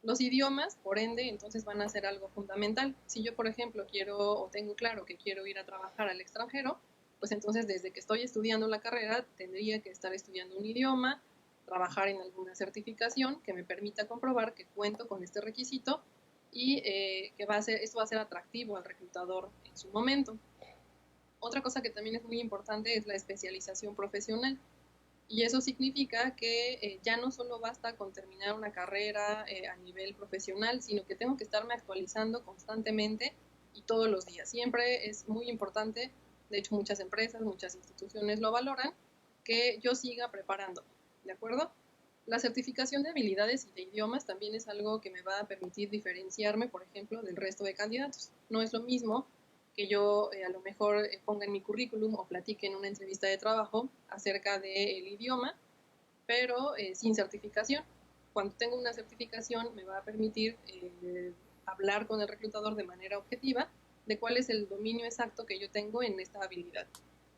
Los idiomas, por ende, entonces van a ser algo fundamental. Si yo, por ejemplo, quiero o tengo claro que quiero ir a trabajar al extranjero, pues entonces desde que estoy estudiando la carrera tendría que estar estudiando un idioma, trabajar en alguna certificación que me permita comprobar que cuento con este requisito, y que esto va a ser atractivo al reclutador en su momento. Otra cosa que también es muy importante es la especialización profesional. Y eso significa que ya no solo basta con terminar una carrera a nivel profesional, sino que tengo que estarme actualizando constantemente y todos los días. Siempre es muy importante, de hecho muchas empresas, muchas instituciones lo valoran, que yo siga preparando, ¿de acuerdo? La certificación de habilidades y de idiomas también es algo que me va a permitir diferenciarme, por ejemplo, del resto de candidatos. No es lo mismo que yo a lo mejor ponga en mi currículum o platique en una entrevista de trabajo acerca del idioma, pero sin certificación. Cuando tengo una certificación me va a permitir hablar con el reclutador de manera objetiva de cuál es el dominio exacto que yo tengo en esta habilidad.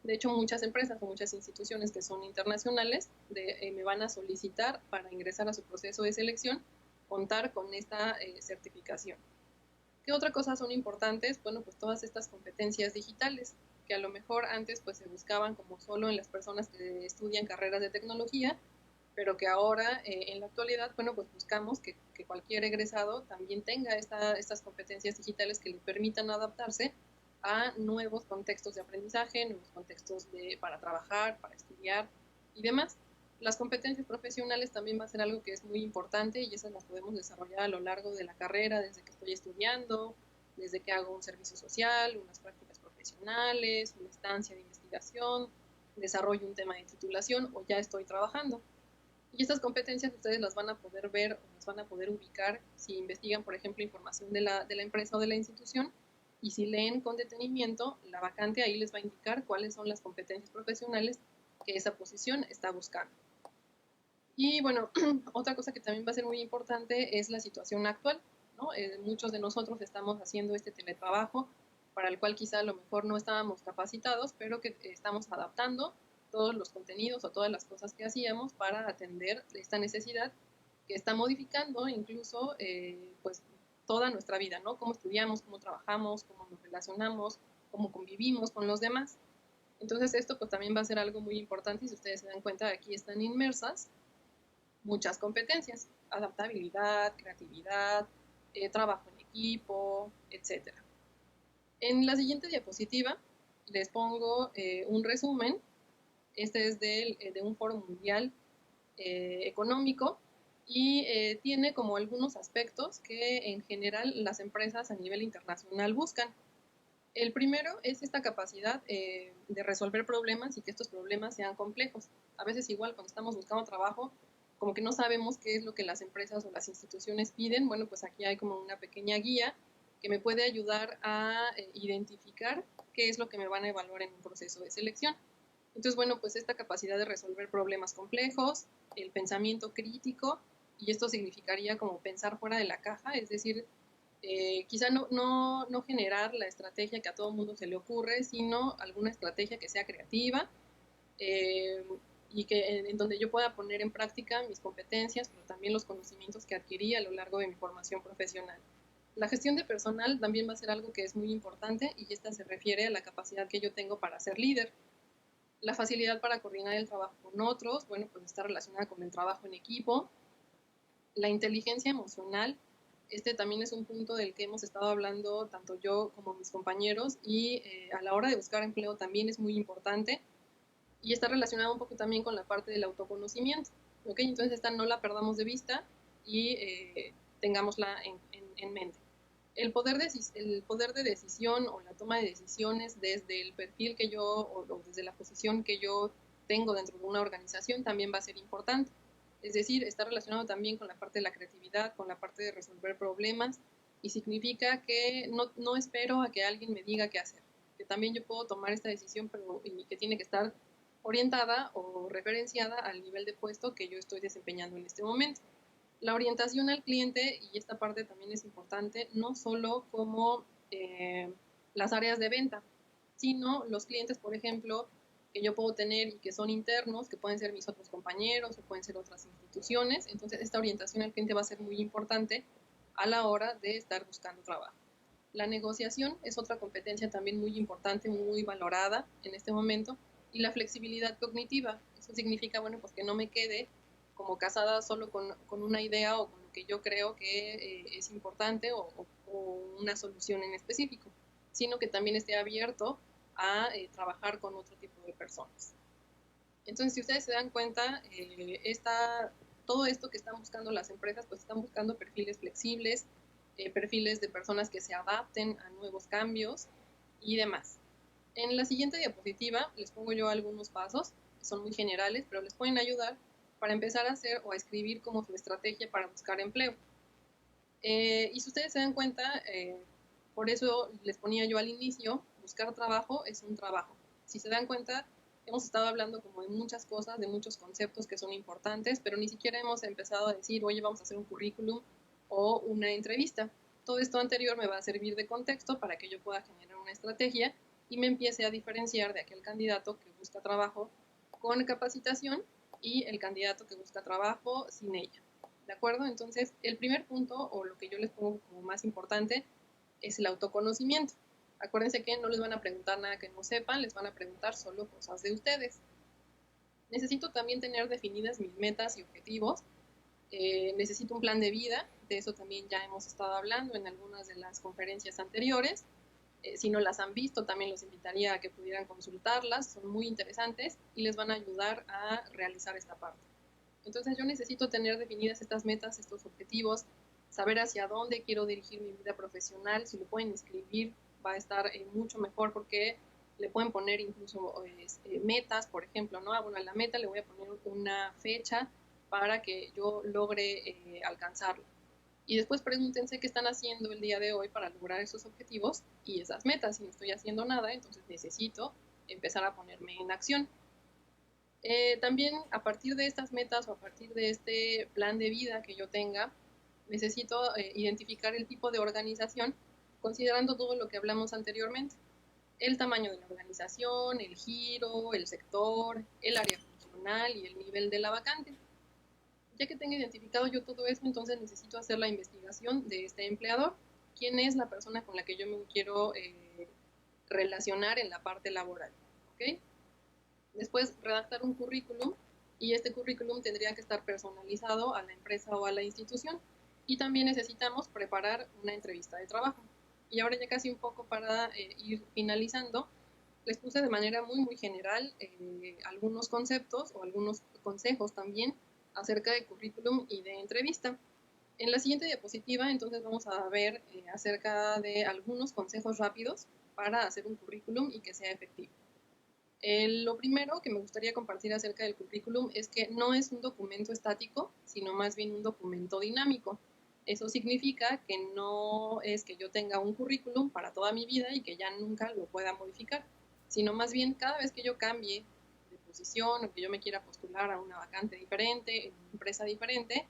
De hecho, muchas empresas o muchas instituciones que son internacionales me van a solicitar para ingresar a su proceso de selección contar con esta certificación. ¿Qué otra cosa son importantes? Bueno, pues todas estas competencias digitales, que a lo mejor antes pues se buscaban como solo en las personas que estudian carreras de tecnología, pero que ahora en la actualidad, bueno, pues buscamos que cualquier egresado también tenga estas competencias digitales que le permitan adaptarse a nuevos contextos de aprendizaje, nuevos contextos para trabajar, para estudiar y demás. Las competencias profesionales también va a ser algo que es muy importante, y esas las podemos desarrollar a lo largo de la carrera, desde que estoy estudiando, desde que hago un servicio social, unas prácticas profesionales, una estancia de investigación, desarrollo un tema de titulación o ya estoy trabajando. Y estas competencias ustedes las van a poder ver o las van a poder ubicar si investigan, por ejemplo, información de la empresa o de la institución, y si leen con detenimiento la vacante, ahí les va a indicar cuáles son las competencias profesionales que esa posición está buscando. Y bueno, otra cosa que también va a ser muy importante es la situación actual, ¿no? Muchos de nosotros estamos haciendo este teletrabajo para el cual quizá a lo mejor no estábamos capacitados, pero que estamos adaptando todos los contenidos o todas las cosas que hacíamos para atender esta necesidad que está modificando incluso pues toda nuestra vida, ¿no? Cómo estudiamos, cómo trabajamos, cómo nos relacionamos, cómo convivimos con los demás. Entonces esto pues también va a ser algo muy importante y si ustedes se dan cuenta aquí están inmersas muchas competencias, adaptabilidad, creatividad, trabajo en equipo, etc. En la siguiente diapositiva les pongo un resumen. Este es de un foro mundial económico y tiene como algunos aspectos que en general las empresas a nivel internacional buscan. El primero es esta capacidad de resolver problemas y que estos problemas sean complejos. A veces igual cuando estamos buscando trabajo, como que no sabemos qué es lo que las empresas o las instituciones piden. Bueno, pues aquí hay como una pequeña guía que me puede ayudar a identificar qué es lo que me van a evaluar en un proceso de selección. Entonces, bueno, pues esta capacidad de resolver problemas complejos, el pensamiento crítico, y esto significaría como pensar fuera de la caja, es decir, quizá no generar la estrategia que a todo mundo se le ocurre, sino alguna estrategia que sea creativa eh, y que en donde yo pueda poner en práctica mis competencias, pero también los conocimientos que adquirí a lo largo de mi formación profesional. La gestión de personal también va a ser algo que es muy importante y esta se refiere a la capacidad que yo tengo para ser líder. La facilidad para coordinar el trabajo con otros, bueno, pues está relacionada con el trabajo en equipo. La inteligencia emocional, este también es un punto del que hemos estado hablando tanto yo como mis compañeros y a la hora de buscar empleo también es muy importante y está relacionado un poco también con la parte del autoconocimiento, ¿ok? Entonces esta no la perdamos de vista y tengámosla en mente. El poder de decisión o la toma de decisiones desde el perfil que yo o desde la posición que yo tengo dentro de una organización también va a ser importante. Es decir, está relacionado también con la parte de la creatividad, con la parte de resolver problemas y significa que no espero a que alguien me diga qué hacer, que también yo puedo tomar esta decisión pero, y que tiene que estar orientada o referenciada al nivel de puesto que yo estoy desempeñando en este momento. La orientación al cliente, y esta parte también es importante, no solo como las áreas de venta, sino los clientes, por ejemplo, que yo puedo tener y que son internos, que pueden ser mis otros compañeros o pueden ser otras instituciones. Entonces, esta orientación al cliente va a ser muy importante a la hora de estar buscando trabajo. La negociación es otra competencia también muy importante, muy valorada en este momento, y la flexibilidad cognitiva. Eso significa, bueno, pues que no me quede como casada solo con una idea o con lo que yo creo que es importante o una solución en específico, sino que también esté abierto a trabajar con otro tipo de personas. Entonces, si ustedes se dan cuenta, todo esto que están buscando las empresas, pues están buscando perfiles flexibles, perfiles de personas que se adapten a nuevos cambios y demás. En la siguiente diapositiva les pongo yo algunos pasos, que son muy generales, pero les pueden ayudar para empezar a hacer o a escribir como su estrategia para buscar empleo. Y si ustedes se dan cuenta, por eso les ponía yo al inicio, buscar trabajo es un trabajo. Si se dan cuenta, hemos estado hablando como de muchas cosas, de muchos conceptos que son importantes, pero ni siquiera hemos empezado a decir, oye, vamos a hacer un currículum o una entrevista. Todo esto anterior me va a servir de contexto para que yo pueda generar una estrategia y me empiece a diferenciar de aquel candidato que busca trabajo con capacitación y el candidato que busca trabajo sin ella. ¿De acuerdo? Entonces, el primer punto, o lo que yo les pongo como más importante, es el autoconocimiento. Acuérdense que no les van a preguntar nada que no sepan, les van a preguntar solo cosas de ustedes. Necesito también tener definidas mis metas y objetivos. Necesito un plan de vida, de eso también ya hemos estado hablando en algunas de las conferencias anteriores. Si no las han visto, también los invitaría a que pudieran consultarlas, son muy interesantes y les van a ayudar a realizar esta parte. Entonces yo necesito tener definidas estas metas, estos objetivos, saber hacia dónde quiero dirigir mi vida profesional. Si lo pueden escribir va a estar mucho mejor porque le pueden poner incluso metas, por ejemplo, ¿no? Bueno, a la meta le voy a poner una fecha para que yo logre alcanzarla. Y después pregúntense qué están haciendo el día de hoy para lograr esos objetivos y esas metas. Si no estoy haciendo nada, entonces necesito empezar a ponerme en acción. También a partir de estas metas o a partir de este plan de vida que yo tenga, necesito identificar el tipo de organización considerando todo lo que hablamos anteriormente. el tamaño de la organización, el giro, el sector, el área funcional y el nivel de la vacante. Ya que tenga identificado yo todo eso, entonces necesito hacer la investigación de este empleador. ¿Quién es la persona con la que yo me quiero relacionar en la parte laboral? ¿Ok? Después, redactar un currículum y este currículum tendría que estar personalizado a la empresa o a la institución. Y también necesitamos preparar una entrevista de trabajo. Y ahora ya casi un poco para ir finalizando, les puse de manera muy general algunos conceptos o algunos consejos también acerca de currículum y de entrevista. En la siguiente diapositiva entonces vamos a ver acerca de algunos consejos rápidos para hacer un currículum y que sea efectivo. Lo primero que me gustaría compartir acerca del currículum es que no es un documento estático, sino más bien un documento dinámico. Eso significa que no es que yo tenga un currículum para toda mi vida y que ya nunca lo pueda modificar, sino más bien cada vez que yo cambie de posición o que yo me quiera postular a una vacante diferente, en una empresa diferente,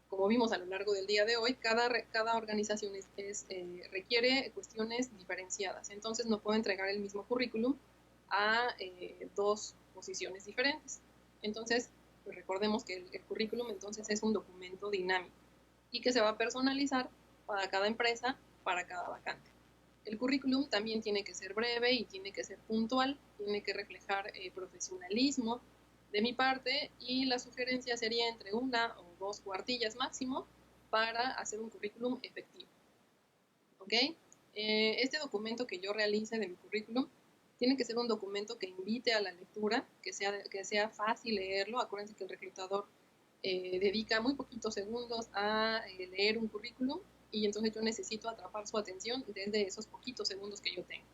como vimos a lo largo del día de hoy, cada organización requiere cuestiones diferenciadas. Entonces no puedo entregar el mismo currículum a dos posiciones diferentes. Entonces, pues recordemos que el currículum entonces es un documento dinámico y que se va a personalizar para cada empresa, para cada vacante. El currículum también tiene que ser breve y tiene que ser puntual, tiene que reflejar profesionalismo de mi parte y la sugerencia sería entre una o dos cuartillas máximo para hacer un currículum efectivo. ¿Ok? Este documento que yo realice de mi currículum tiene que ser un documento que invite a la lectura, que sea fácil leerlo. Acuérdense que el reclutador dedica muy poquitos segundos a leer un currículum y entonces yo necesito atrapar su atención desde esos poquitos segundos que yo tengo.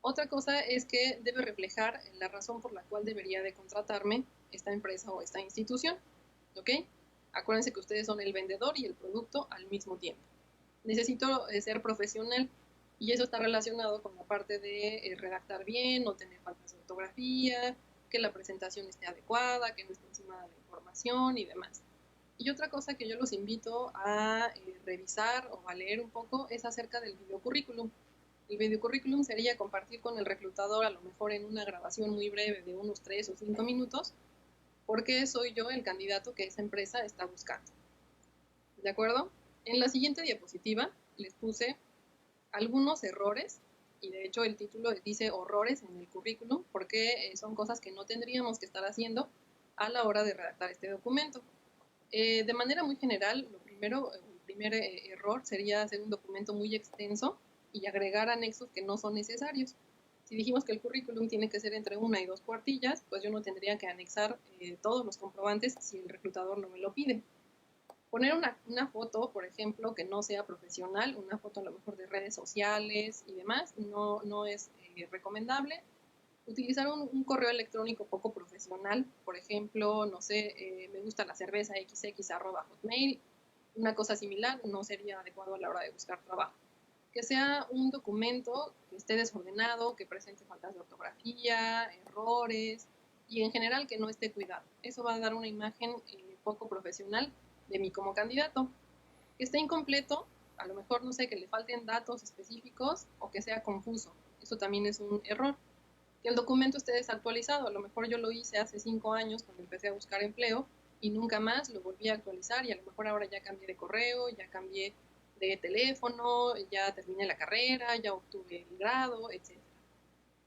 Otra cosa es que debe reflejar la razón por la cual debería de contratarme esta empresa o esta institución. ¿Ok? Acuérdense que ustedes son el vendedor y el producto al mismo tiempo. Necesito ser profesional y eso está relacionado con la parte de redactar bien, no tener faltas de ortografía, que la presentación esté adecuada, que no esté encima de la información y demás. Y otra cosa que yo los invito a revisar o a leer un poco es acerca del videocurrículum. El videocurrículum sería compartir con el reclutador a lo mejor en una grabación muy breve de unos 3 o 5 minutos, porque soy yo el candidato que esa empresa está buscando. ¿De acuerdo? En la siguiente diapositiva les puse algunos errores y de hecho el título dice horrores en el currículum porque son cosas que no tendríamos que estar haciendo a la hora de redactar este documento. De manera muy general, el primer error sería hacer un documento muy extenso y agregar anexos que no son necesarios. Si dijimos que el currículum tiene que ser entre una y dos cuartillas, pues yo no tendría que anexar todos los comprobantes si el reclutador no me lo pide. Poner una foto, por ejemplo, que no sea profesional, una foto a lo mejor de redes sociales y demás, no es recomendable. Utilizar un correo electrónico poco profesional, por ejemplo, no sé, me gusta la cerveza xx@hotmail, una cosa similar no sería adecuado a la hora de buscar trabajo. Que sea un documento que esté desordenado, que presente faltas de ortografía, errores y en general que no esté cuidado. Eso va a dar una imagen poco profesional de mí como candidato. Que esté incompleto, a lo mejor no sé, que le falten datos específicos o que sea confuso. Eso también es un error. Que el documento esté desactualizado. A lo mejor yo lo hice hace 5 años cuando empecé a buscar empleo y nunca más lo volví a actualizar y a lo mejor ahora ya cambié de correo, ya cambié de teléfono, ya terminé la carrera, ya obtuve el grado, etc.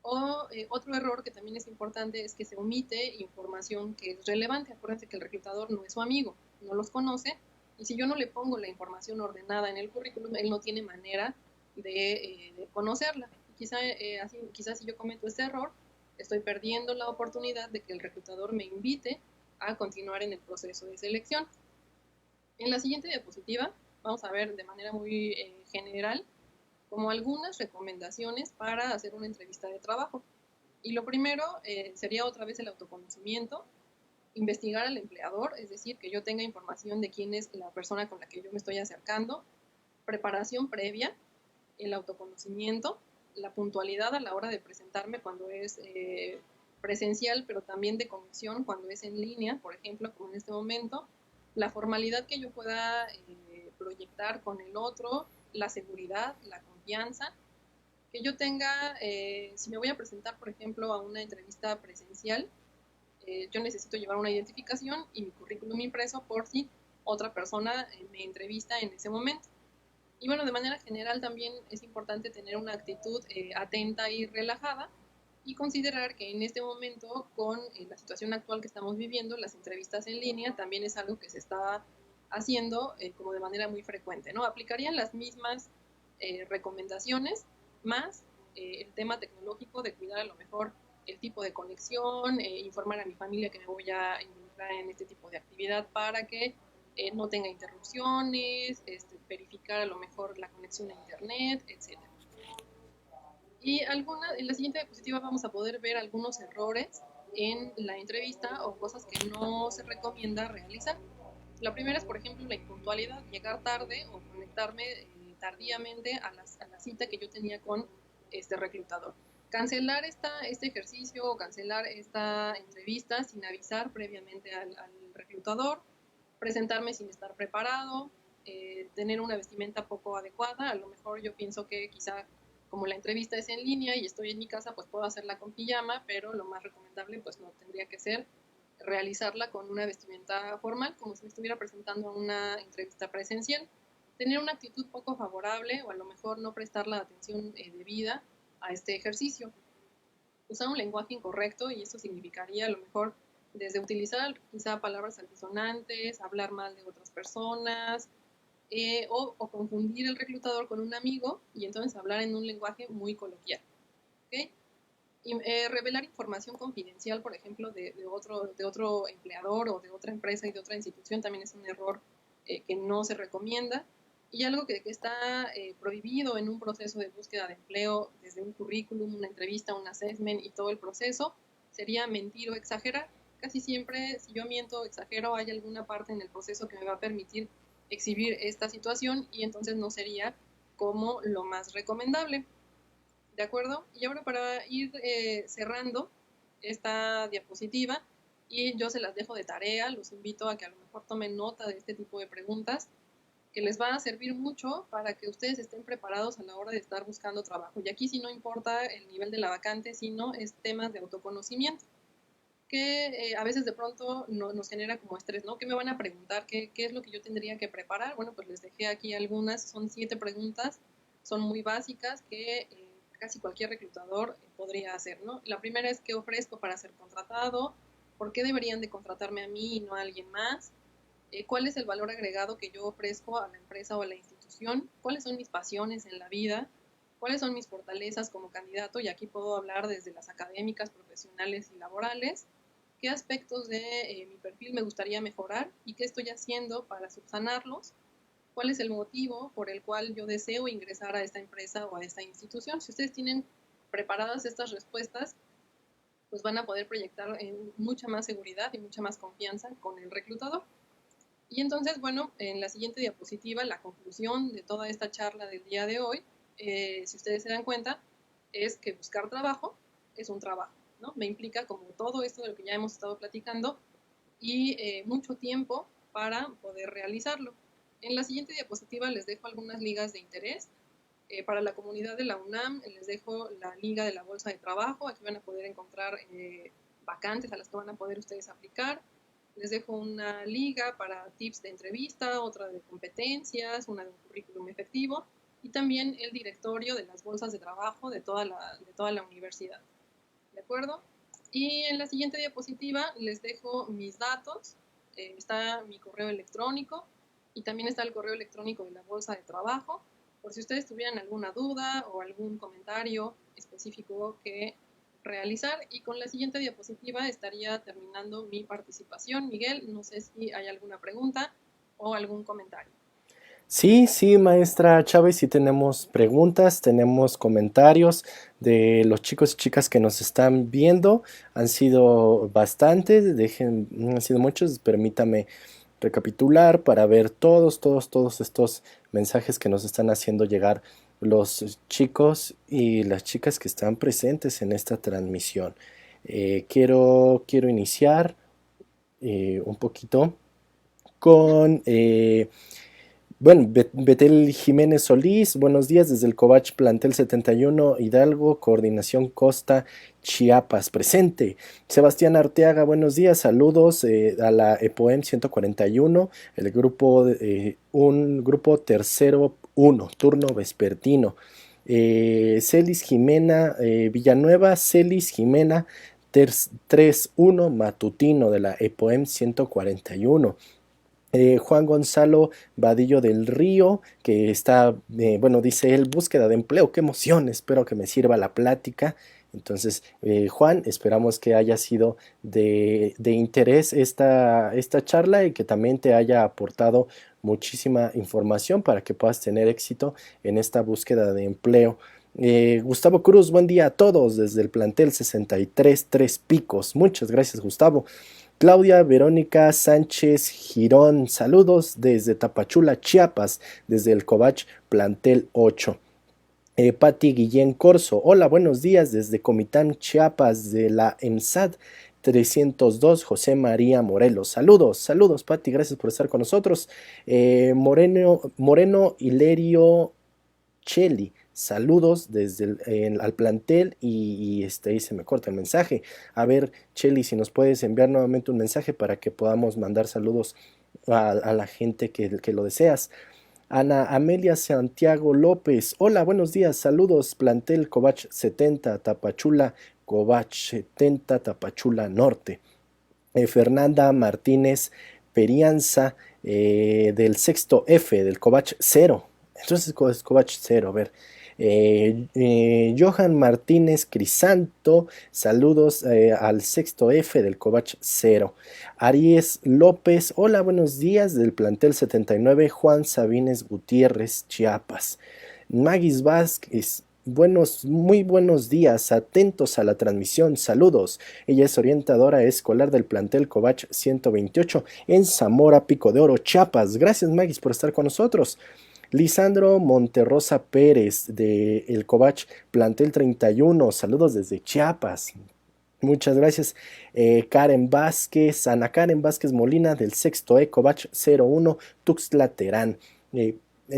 O otro error que también es importante es que se omite información que es relevante. Acuérdense que el reclutador no es su amigo, no los conoce y si yo no le pongo la información ordenada en el currículum, él no tiene manera de conocerla. Quizás si yo cometo este error, estoy perdiendo la oportunidad de que el reclutador me invite a continuar en el proceso de selección. En la siguiente diapositiva vamos a ver de manera muy general como algunas recomendaciones para hacer una entrevista de trabajo. Y lo primero sería otra vez el autoconocimiento, investigar al empleador, es decir, que yo tenga información de quién es la persona con la que yo me estoy acercando, preparación previa, el autoconocimiento, la puntualidad a la hora de presentarme cuando es presencial, pero también de conexión cuando es en línea, por ejemplo, como en este momento, la formalidad que yo pueda proyectar con el otro, la seguridad, la confianza, que yo tenga, si me voy a presentar, por ejemplo, a una entrevista presencial, yo necesito llevar una identificación y mi currículum impreso por si otra persona me entrevista en ese momento. Y bueno, de manera general también es importante tener una actitud atenta y relajada y considerar que en este momento, con la situación actual que estamos viviendo, las entrevistas en línea también es algo que se está haciendo como de manera muy frecuente, ¿no? Aplicarían las mismas recomendaciones, más el tema tecnológico de cuidar a lo mejor el tipo de conexión, informar a mi familia que me voy a involucrar en este tipo de actividad para que no tenga interrupciones, verificar a lo mejor la conexión a internet, etcétera. Y en la siguiente diapositiva vamos a poder ver algunos errores en la entrevista o cosas que no se recomienda realizar. La primera es, por ejemplo, la impuntualidad, llegar tarde o conectarme tardíamente a la cita que yo tenía con este reclutador. Cancelar este ejercicio o cancelar esta entrevista sin avisar previamente al reclutador, presentarme sin estar preparado, tener una vestimenta poco adecuada. A lo mejor yo pienso que quizá como la entrevista es en línea y estoy en mi casa, pues puedo hacerla con pijama, pero lo más recomendable pues no tendría que ser realizarla con una vestimenta formal, como si me estuviera presentando a una entrevista presencial. Tener una actitud poco favorable o a lo mejor no prestar la atención debida a este ejercicio. Usar un lenguaje incorrecto, y eso significaría a lo mejor desde utilizar quizá palabras altisonantes, hablar mal de otras personas, o confundir el reclutador con un amigo y entonces hablar en un lenguaje muy coloquial. ¿Okay? Y, revelar información confidencial, por ejemplo, de otro empleador o de otra empresa y de otra institución también es un error que no se recomienda. Y algo que está prohibido en un proceso de búsqueda de empleo, desde un currículum, una entrevista, un assessment y todo el proceso, sería mentir o exagerar. Casi siempre, si yo miento o exagero, hay alguna parte en el proceso que me va a permitir exhibir esta situación y entonces no sería como lo más recomendable. ¿De acuerdo? Y ahora para ir cerrando esta diapositiva, y yo se las dejo de tarea, los invito a que a lo mejor tomen nota de este tipo de preguntas que les va a servir mucho para que ustedes estén preparados a la hora de estar buscando trabajo. Y aquí sí no importa el nivel de la vacante, sino es temas de autoconocimiento, que a veces de pronto nos genera como estrés, ¿no? ¿Qué me van a preguntar? ¿Qué es lo que yo tendría que preparar? Bueno, pues les dejé aquí algunas, son 7 preguntas, son muy básicas que casi cualquier reclutador podría hacer, ¿no? La primera es ¿qué ofrezco para ser contratado? ¿Por qué deberían de contratarme a mí y no a alguien más? ¿Cuál es el valor agregado que yo ofrezco a la empresa o a la institución? ¿Cuáles son mis pasiones en la vida? ¿Cuáles son mis fortalezas como candidato? Y aquí puedo hablar desde las académicas, profesionales y laborales. ¿Qué aspectos de mi perfil me gustaría mejorar y qué estoy haciendo para subsanarlos? ¿Cuál es el motivo por el cual yo deseo ingresar a esta empresa o a esta institución? Si ustedes tienen preparadas estas respuestas, pues van a poder proyectar mucha más seguridad y mucha más confianza con el reclutador. Y entonces, bueno, en la siguiente diapositiva, la conclusión de toda esta charla del día de hoy, si ustedes se dan cuenta, es que buscar trabajo es un trabajo, ¿no? Me implica como todo esto de lo que ya hemos estado platicando y mucho tiempo para poder realizarlo. En la siguiente diapositiva les dejo algunas ligas de interés. Para la comunidad de la UNAM les dejo la liga de la Bolsa de Trabajo. Aquí van a poder encontrar vacantes a las que van a poder ustedes aplicar. Les dejo una liga para tips de entrevista, otra de competencias, una de un currículum efectivo y también el directorio de las bolsas de trabajo de toda la universidad. ¿De acuerdo? Y en la siguiente diapositiva les dejo mis datos. Está mi correo electrónico y también está el correo electrónico de la bolsa de trabajo, por si ustedes tuvieran alguna duda o algún comentario específico que realizar. Y con la siguiente diapositiva estaría terminando mi participación. Miguel, no sé si hay alguna pregunta o algún comentario. Sí, sí, maestra Chávez, sí tenemos preguntas, tenemos comentarios de los chicos y chicas que nos están viendo. Han sido bastantes, han sido muchos. Permítame recapitular para ver todos estos mensajes que nos están haciendo llegar los chicos y las chicas que están presentes en esta transmisión. Quiero iniciar un poquito con Bueno, Betel Jiménez Solís, buenos días desde el Covach Plantel 71 Hidalgo, Coordinación Costa, Chiapas, presente. Sebastián Arteaga, buenos días, saludos a la EPOEM 141, el grupo, un grupo tercero 1, turno vespertino. Celis Jimena Villanueva, Celis Jimena 3-1 matutino de la EPOEM 141. Juan Gonzalo Vadillo del Río, que está, bueno, dice él, búsqueda de empleo, qué emoción, espero que me sirva la plática. Entonces, Juan, esperamos que haya sido de interés esta charla y que también te haya aportado muchísima información para que puedas tener éxito en esta búsqueda de empleo. Gustavo Cruz, buen día a todos desde el plantel 63 Tres Picos. Muchas gracias, Gustavo. Claudia Verónica Sánchez Girón, saludos desde Tapachula, Chiapas, desde el Covach Plantel 8. Patti Guillén Corso, hola, buenos días desde Comitán, Chiapas, de la EMSAD 302, José María Morelos. Saludos, saludos, Patti, gracias por estar con nosotros. Moreno Hilerio Cheli, saludos desde al plantel ahí se me corta el mensaje. A ver, Cheli, si nos puedes enviar nuevamente un mensaje para que podamos mandar saludos a la gente que lo deseas. Ana Amelia Santiago López, hola, buenos días, saludos, plantel Covach 70, Tapachula, Covach 70, Tapachula Norte. Fernanda Martínez Perianza, del sexto F, del Covach 0. Entonces es Covach 0, a ver. Johan Martínez Crisanto, saludos al sexto F del Covach 0. Aries López, hola, buenos días del plantel 79, Juan Sabines Gutiérrez, Chiapas. Magis Vázquez, muy buenos días, atentos a la transmisión, saludos. Ella es orientadora escolar del plantel Covach 128 en Zamora, Pico de Oro, Chiapas. Gracias, Magis, por estar con nosotros. Lisandro Monterrosa Pérez de El Covach Plantel 31, saludos desde Chiapas. Muchas gracias. Karen Vázquez, Ana Karen Vázquez Molina del sexto E, Covach 01, Tuxtla Terán.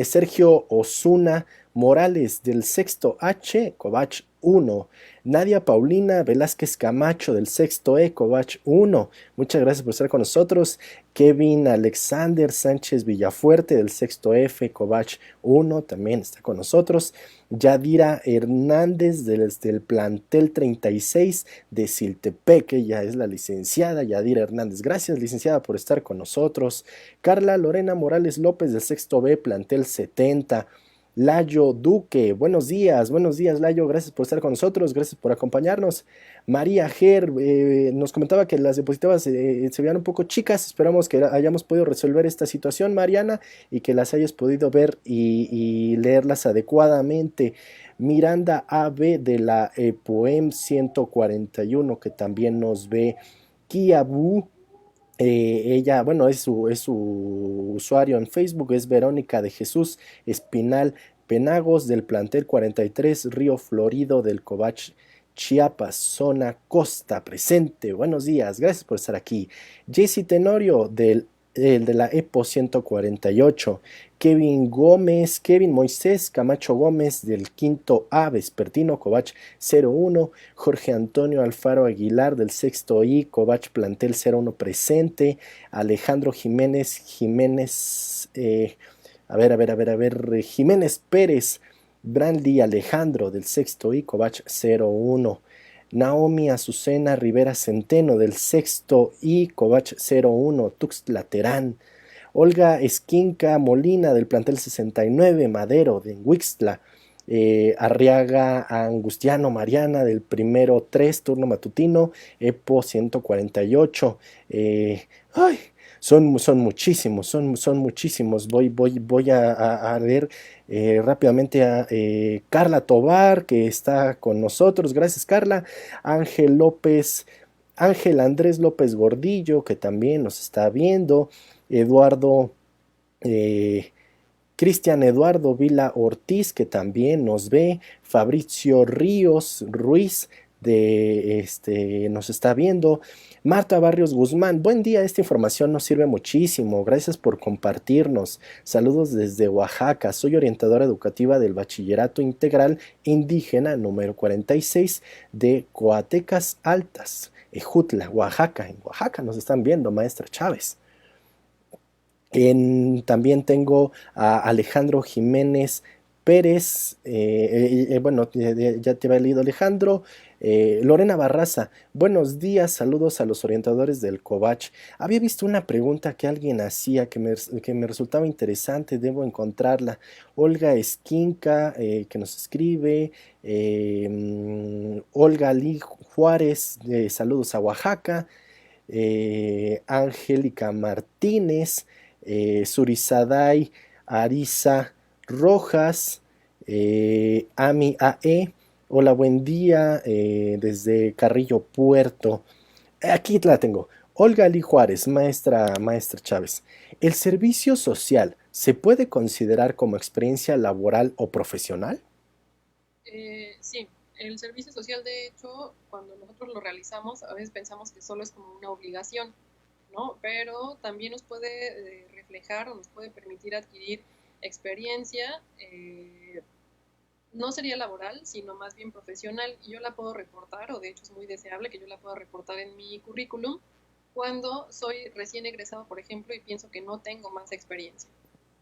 Sergio Osuna Morales del sexto H, Covach 1. Nadia Paulina Velázquez Camacho del sexto E, Covach 1. Muchas gracias por estar con nosotros. Kevin Alexander Sánchez Villafuerte del sexto F, Covach 1, también está con nosotros. Yadira Hernández desde el plantel 36 de Siltepec, ella es la licenciada Yadira Hernández. Gracias, licenciada, por estar con nosotros. Carla Lorena Morales López del sexto B, plantel 70. Layo Duque, buenos días, Layo, gracias por estar con nosotros, gracias por acompañarnos. María Ger nos comentaba que las diapositivas se veían un poco chicas, esperamos que hayamos podido resolver esta situación, Mariana, y que las hayas podido ver y leerlas adecuadamente. Miranda AB de la EPOEM 141, que también nos ve. Kiabu, ella, bueno, es su usuario en Facebook, es Verónica de Jesús Espinal Penagos del plantel 43, Río Florido del Covach Chiapas, zona costa, presente. Buenos días, gracias por estar aquí. Jessy Tenorio de la EPO 148, Kevin Moisés Camacho Gómez del quinto A, Vespertino, Covach 01, Jorge Antonio Alfaro Aguilar del sexto I, Covach Plantel 01 presente, Alejandro Jiménez, Jiménez Pérez, Brandy Alejandro del sexto I, Covach 01, Naomi Azucena Rivera Centeno del sexto I, Covach 01, Tuxtla Terán. Olga Esquinca Molina del plantel 69, Madero de Huixtla. Arriaga Angustiano Mariana del primero 3, turno matutino, EPO 148. Son muchísimos, son muchísimos. Voy a leer rápidamente a Carla Tobar, que está con nosotros. Gracias, Carla. Ángel Andrés López Gordillo, que también nos está viendo. Cristian Eduardo Vila Ortiz, que también nos ve. Fabricio Ruiz nos está viendo. Marta Barrios Guzmán, buen día, esta información nos sirve muchísimo, gracias por compartirnos. Saludos desde Oaxaca, soy orientadora educativa del Bachillerato Integral Indígena número 46 de Coatecas Altas, Ejutla, Oaxaca. En Oaxaca nos están viendo, maestra Chávez. También tengo a Alejandro Jiménez Pérez, bueno, ya te había leído Alejandro. Lorena Barraza, buenos días, saludos a los orientadores del COVACH. Había visto una pregunta que alguien hacía que me resultaba interesante, debo encontrarla. Olga Esquinca, que nos escribe, Olga Lee Juárez, saludos a Oaxaca. Angélica Martínez, Surizaday Arisa Rojas, Ami AE, hola, buen día, desde Carrillo Puerto. Aquí la tengo. Olga Lee Juárez, maestra Chávez. ¿El servicio social se puede considerar como experiencia laboral o profesional? Sí, el servicio social, de hecho, cuando nosotros lo realizamos, a veces pensamos que solo es como una obligación, ¿no? Pero también nos puede reflejar o nos puede permitir adquirir experiencia, no sería laboral, sino más bien profesional, y yo la puedo reportar, o de hecho es muy deseable que yo la pueda reportar en mi currículum, cuando soy recién egresado, por ejemplo, y pienso que no tengo más experiencia.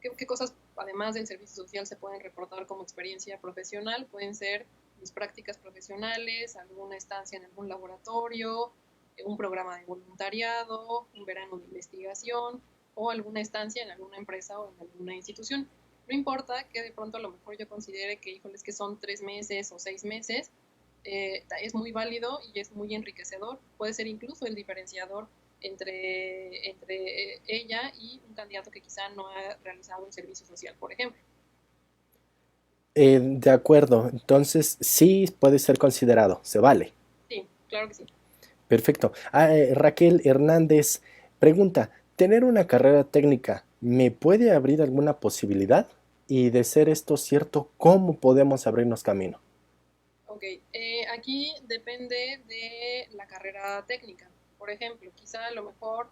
¿Qué cosas, además del servicio social, se pueden reportar como experiencia profesional? Pueden ser mis prácticas profesionales, alguna estancia en algún laboratorio, un programa de voluntariado, un verano de investigación o alguna estancia en alguna empresa o en alguna institución. No importa que de pronto a lo mejor yo considere que, híjoles, que son 3 meses o 6 meses, es muy válido y es muy enriquecedor. Puede ser incluso el diferenciador entre ella y un candidato que quizá no ha realizado un servicio social, por ejemplo. De acuerdo, entonces sí puede ser considerado, se vale. Sí, claro que sí. Perfecto. Raquel Hernández pregunta, ¿tener una carrera técnica me puede abrir alguna posibilidad? Y de ser esto cierto, ¿cómo podemos abrirnos camino? Ok, aquí depende de la carrera técnica. Por ejemplo, quizá a lo mejor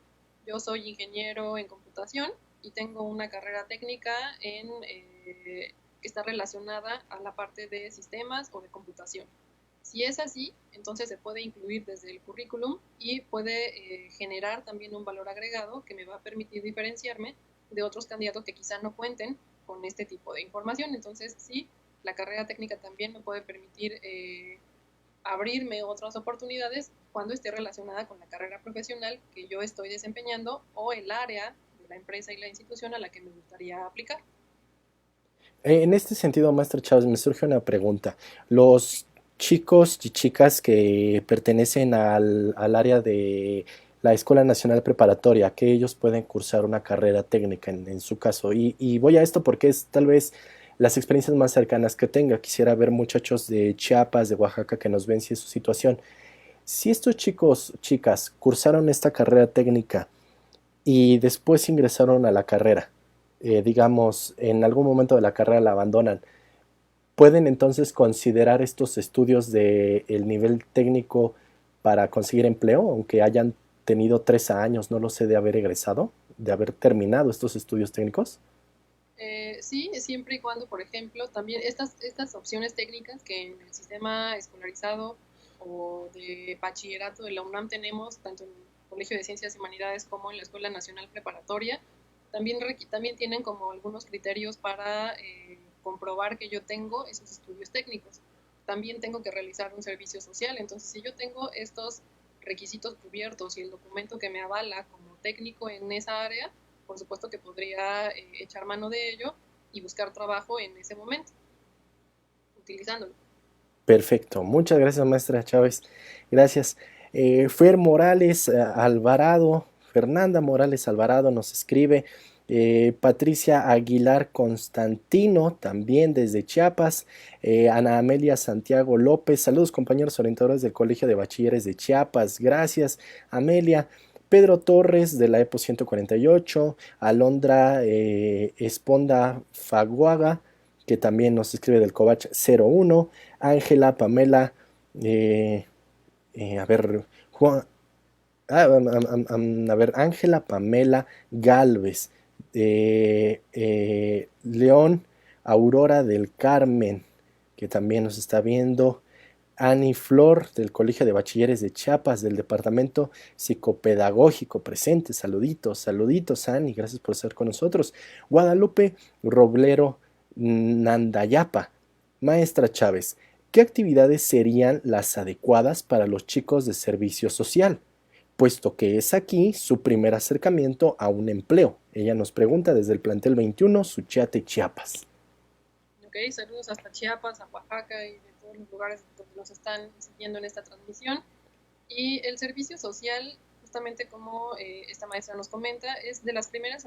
yo soy ingeniero en computación y tengo una carrera técnica que está relacionada a la parte de sistemas o de computación. Si es así, entonces se puede incluir desde el currículum y puede generar también un valor agregado que me va a permitir diferenciarme de otros candidatos que quizá no cuenten con este tipo de información. Entonces, sí, la carrera técnica también me puede permitir abrirme otras oportunidades cuando esté relacionada con la carrera profesional que yo estoy desempeñando o el área de la empresa y la institución a la que me gustaría aplicar. En este sentido, Master Chávez, me surge una pregunta. Los chicos y chicas que pertenecen al área de la Escuela Nacional Preparatoria, que ellos pueden cursar una carrera técnica en su caso. Y voy a esto porque es tal vez las experiencias más cercanas que tenga. Quisiera ver muchachos de Chiapas, de Oaxaca, que nos ven si es su situación. Si estos chicos, chicas, cursaron esta carrera técnica y después ingresaron a la carrera, digamos, en algún momento de la carrera la abandonan, ¿pueden entonces considerar estos estudios de el nivel técnico para conseguir empleo, aunque hayan tenido 3 años, no lo sé, de haber egresado, de haber terminado estos estudios técnicos? Sí, siempre y cuando, por ejemplo, también estas opciones técnicas que en el sistema escolarizado o de bachillerato de la UNAM tenemos, tanto en el Colegio de Ciencias y Humanidades como en la Escuela Nacional Preparatoria, también tienen como algunos criterios para comprobar que yo tengo esos estudios técnicos. También tengo que realizar un servicio social, entonces si yo tengo estos requisitos cubiertos y el documento que me avala como técnico en esa área, por supuesto que podría echar mano de ello y buscar trabajo en ese momento, utilizándolo. Perfecto, muchas gracias, maestra Chávez. Gracias. Fer Morales Alvarado, Fernanda Morales Alvarado nos escribe. Patricia Aguilar Constantino, también desde Chiapas. Ana Amelia Santiago López, saludos compañeros orientadores del Colegio de Bachilleres de Chiapas. Gracias, Amelia. Pedro Torres de la EPO 148, Alondra Esponda Faguaga, que también nos escribe del Covach 01, Ángela Pamela A ver, Juan, a ver, Ángela Pamela Galvez, León Aurora del Carmen, que también nos está viendo, Ani Flor del Colegio de Bachilleres de Chiapas, del Departamento Psicopedagógico presente. Saluditos, saluditos, Ani, gracias por estar con nosotros. Guadalupe Roblero Nandayapa. Maestra Chávez, ¿qué actividades serían las adecuadas para los chicos de servicio social? Puesto que es aquí su primer acercamiento a un empleo. Ella nos pregunta desde el plantel 21, Suchiate, Chiapas. Ok, saludos hasta Chiapas, a Oaxaca y de todos los lugares donde nos están siguiendo en esta transmisión. Y el servicio social, justamente como esta maestra nos comenta, es de los primeros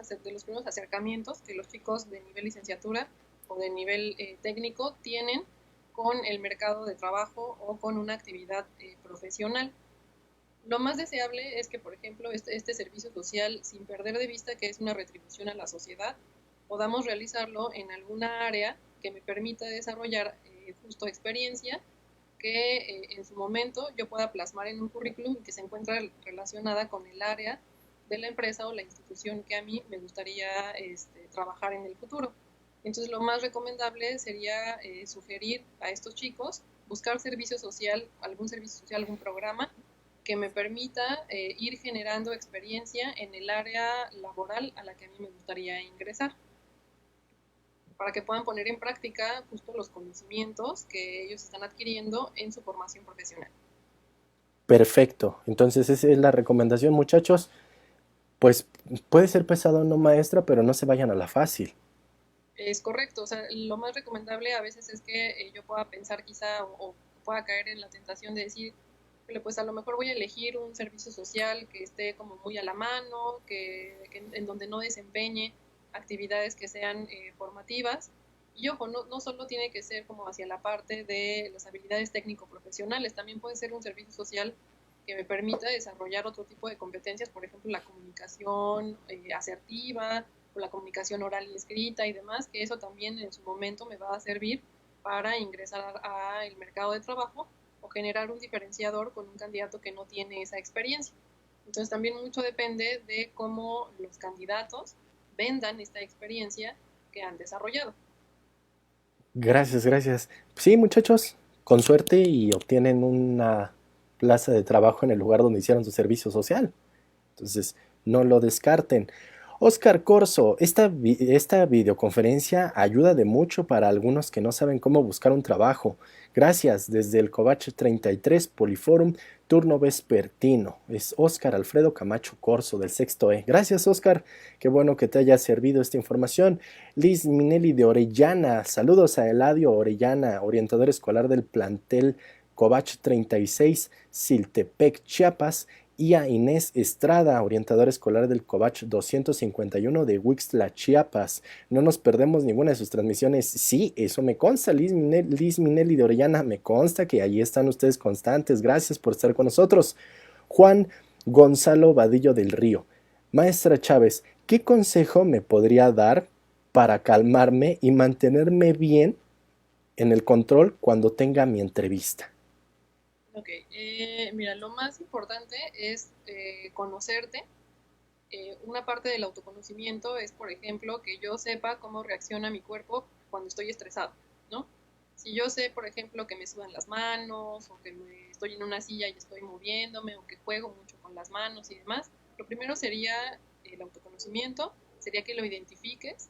acercamientos que los chicos de nivel licenciatura o de nivel técnico tienen con el mercado de trabajo o con una actividad profesional. Lo más deseable es que, por ejemplo, este servicio social, sin perder de vista que es una retribución a la sociedad, podamos realizarlo en alguna área que me permita desarrollar justo experiencia que en su momento yo pueda plasmar en un currículum y que se encuentra relacionada con el área de la empresa o la institución que a mí me gustaría trabajar en el futuro. Entonces, lo más recomendable sería sugerir a estos chicos buscar servicio social, algún programa que me permita ir generando experiencia en el área laboral a la que a mí me gustaría ingresar, para que puedan poner en práctica justo los conocimientos que ellos están adquiriendo en su formación profesional. Perfecto. Entonces esa es la recomendación, muchachos. Pues puede ser pesado, no maestra, pero no se vayan a la fácil. Es correcto, o sea, lo más recomendable a veces es que yo pueda pensar quizá o pueda caer en la tentación de decir, pues a lo mejor voy a elegir un servicio social que esté como muy a la mano, que en donde no desempeñe actividades que sean formativas. Y ojo, no solo tiene que ser como hacia la parte de las habilidades técnico-profesionales, también puede ser un servicio social que me permita desarrollar otro tipo de competencias, por ejemplo, la comunicación asertiva o la comunicación oral y escrita y demás, que eso también en su momento me va a servir para ingresar al mercado de trabajo o generar un diferenciador con un candidato que no tiene esa experiencia. Entonces también mucho depende de cómo los candidatos vendan esta experiencia que han desarrollado. Gracias, gracias. Sí, muchachos, con suerte y obtienen una plaza de trabajo en el lugar donde hicieron su servicio social. Entonces, no lo descarten. Oscar Corso, esta videoconferencia ayuda de mucho para algunos que no saben cómo buscar un trabajo. Gracias, desde el Covach 33 Poliforum, turno vespertino. Es Oscar Alfredo Camacho Corso del sexto E. Gracias, Oscar. Qué bueno que te haya servido esta información. Liz Minelli de Orellana. Saludos a Eladio Orellana, orientador escolar del plantel Covach 36, Siltepec, Chiapas, y a Inés Estrada, orientadora escolar del Covach 251 de Huixtla, Chiapas. No nos perdemos ninguna de sus transmisiones. Sí, eso me consta, Liz Minelli de Orellana, me consta que allí están ustedes constantes. Gracias por estar con nosotros. Juan Gonzalo Vadillo del Río. Maestra Chávez, ¿qué consejo me podría dar para calmarme y mantenerme bien en el control cuando tenga mi entrevista? Ok, mira, lo más importante es conocerte. Una parte del autoconocimiento es, por ejemplo, que yo sepa cómo reacciona mi cuerpo cuando estoy estresado, ¿no? Si yo sé, por ejemplo, que me sudan las manos o que estoy en una silla y estoy moviéndome o que juego mucho con las manos y demás, lo primero sería el autoconocimiento, sería que lo identifiques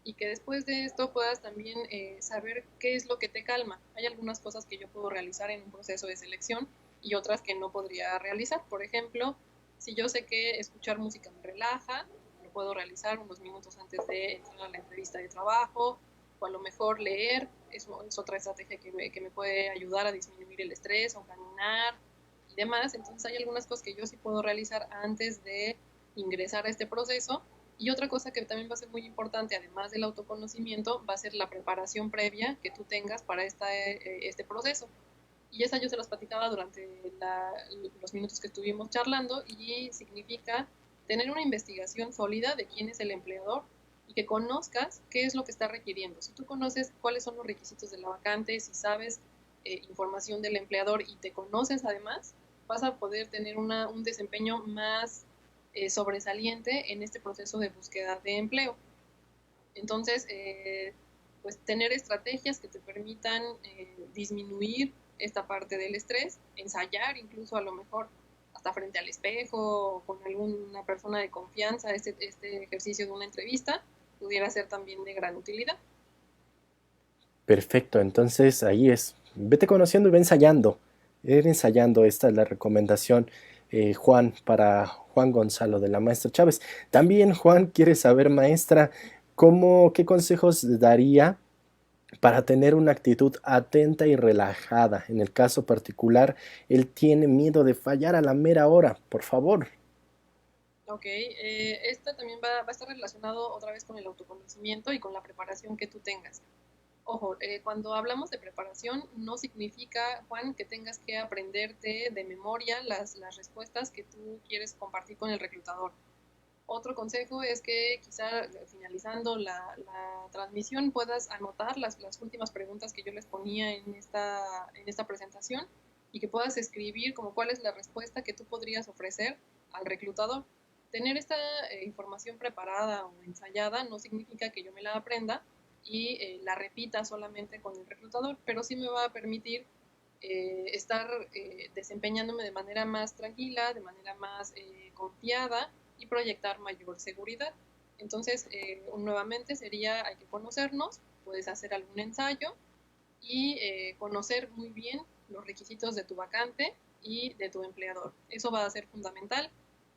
y que después de esto puedas también saber qué es lo que te calma. Hay algunas cosas que yo puedo realizar en un proceso de selección y otras que no podría realizar. Por ejemplo, si yo sé que escuchar música me relaja, lo puedo realizar unos minutos antes de entrar a la entrevista de trabajo, o a lo mejor leer, es otra estrategia que me puede ayudar a disminuir el estrés, o caminar y demás. Entonces hay algunas cosas que yo sí puedo realizar antes de ingresar a este proceso. Y otra cosa que también va a ser muy importante, además del autoconocimiento, va a ser la preparación previa que tú tengas para este proceso. Y esa yo se las platicaba durante los minutos que estuvimos charlando y significa tener una investigación sólida de quién es el empleador y que conozcas qué es lo que está requiriendo. Si tú conoces cuáles son los requisitos de la vacante, si sabes información del empleador y te conoces además, vas a poder tener un desempeño más sobresaliente en este proceso de búsqueda de empleo. Entonces, pues tener estrategias que te permitan disminuir esta parte del estrés, ensayar incluso a lo mejor hasta frente al espejo o con alguna persona de confianza, este ejercicio de una entrevista pudiera ser también de gran utilidad. Perfecto, entonces ahí es, vete conociendo y ve ensayando. Ir ensayando, esta es la recomendación, Juan, para Juan Gonzalo de la maestra Chávez. También Juan quiere saber, maestra, qué consejos daría para tener una actitud atenta y relajada. En el caso particular, él tiene miedo de fallar a la mera hora, por favor. Ok, esto también va a estar relacionado otra vez con el autoconocimiento y con la preparación que tú tengas. Ojo, cuando hablamos de preparación, no significa, Juan, que tengas que aprenderte de memoria las respuestas que tú quieres compartir con el reclutador. Otro consejo es que quizá finalizando la transmisión puedas anotar las últimas preguntas que yo les ponía en esta presentación y que puedas escribir como cuál es la respuesta que tú podrías ofrecer al reclutador. Tener esta información preparada o ensayada no significa que yo me la aprenda y la repita solamente con el reclutador, pero sí me va a permitir estar desempeñándome de manera más tranquila, de manera más confiada y proyectar mayor seguridad. Entonces, nuevamente sería, hay que conocernos, puedes hacer algún ensayo y conocer muy bien los requisitos de tu vacante y de tu empleador. Eso va a ser fundamental.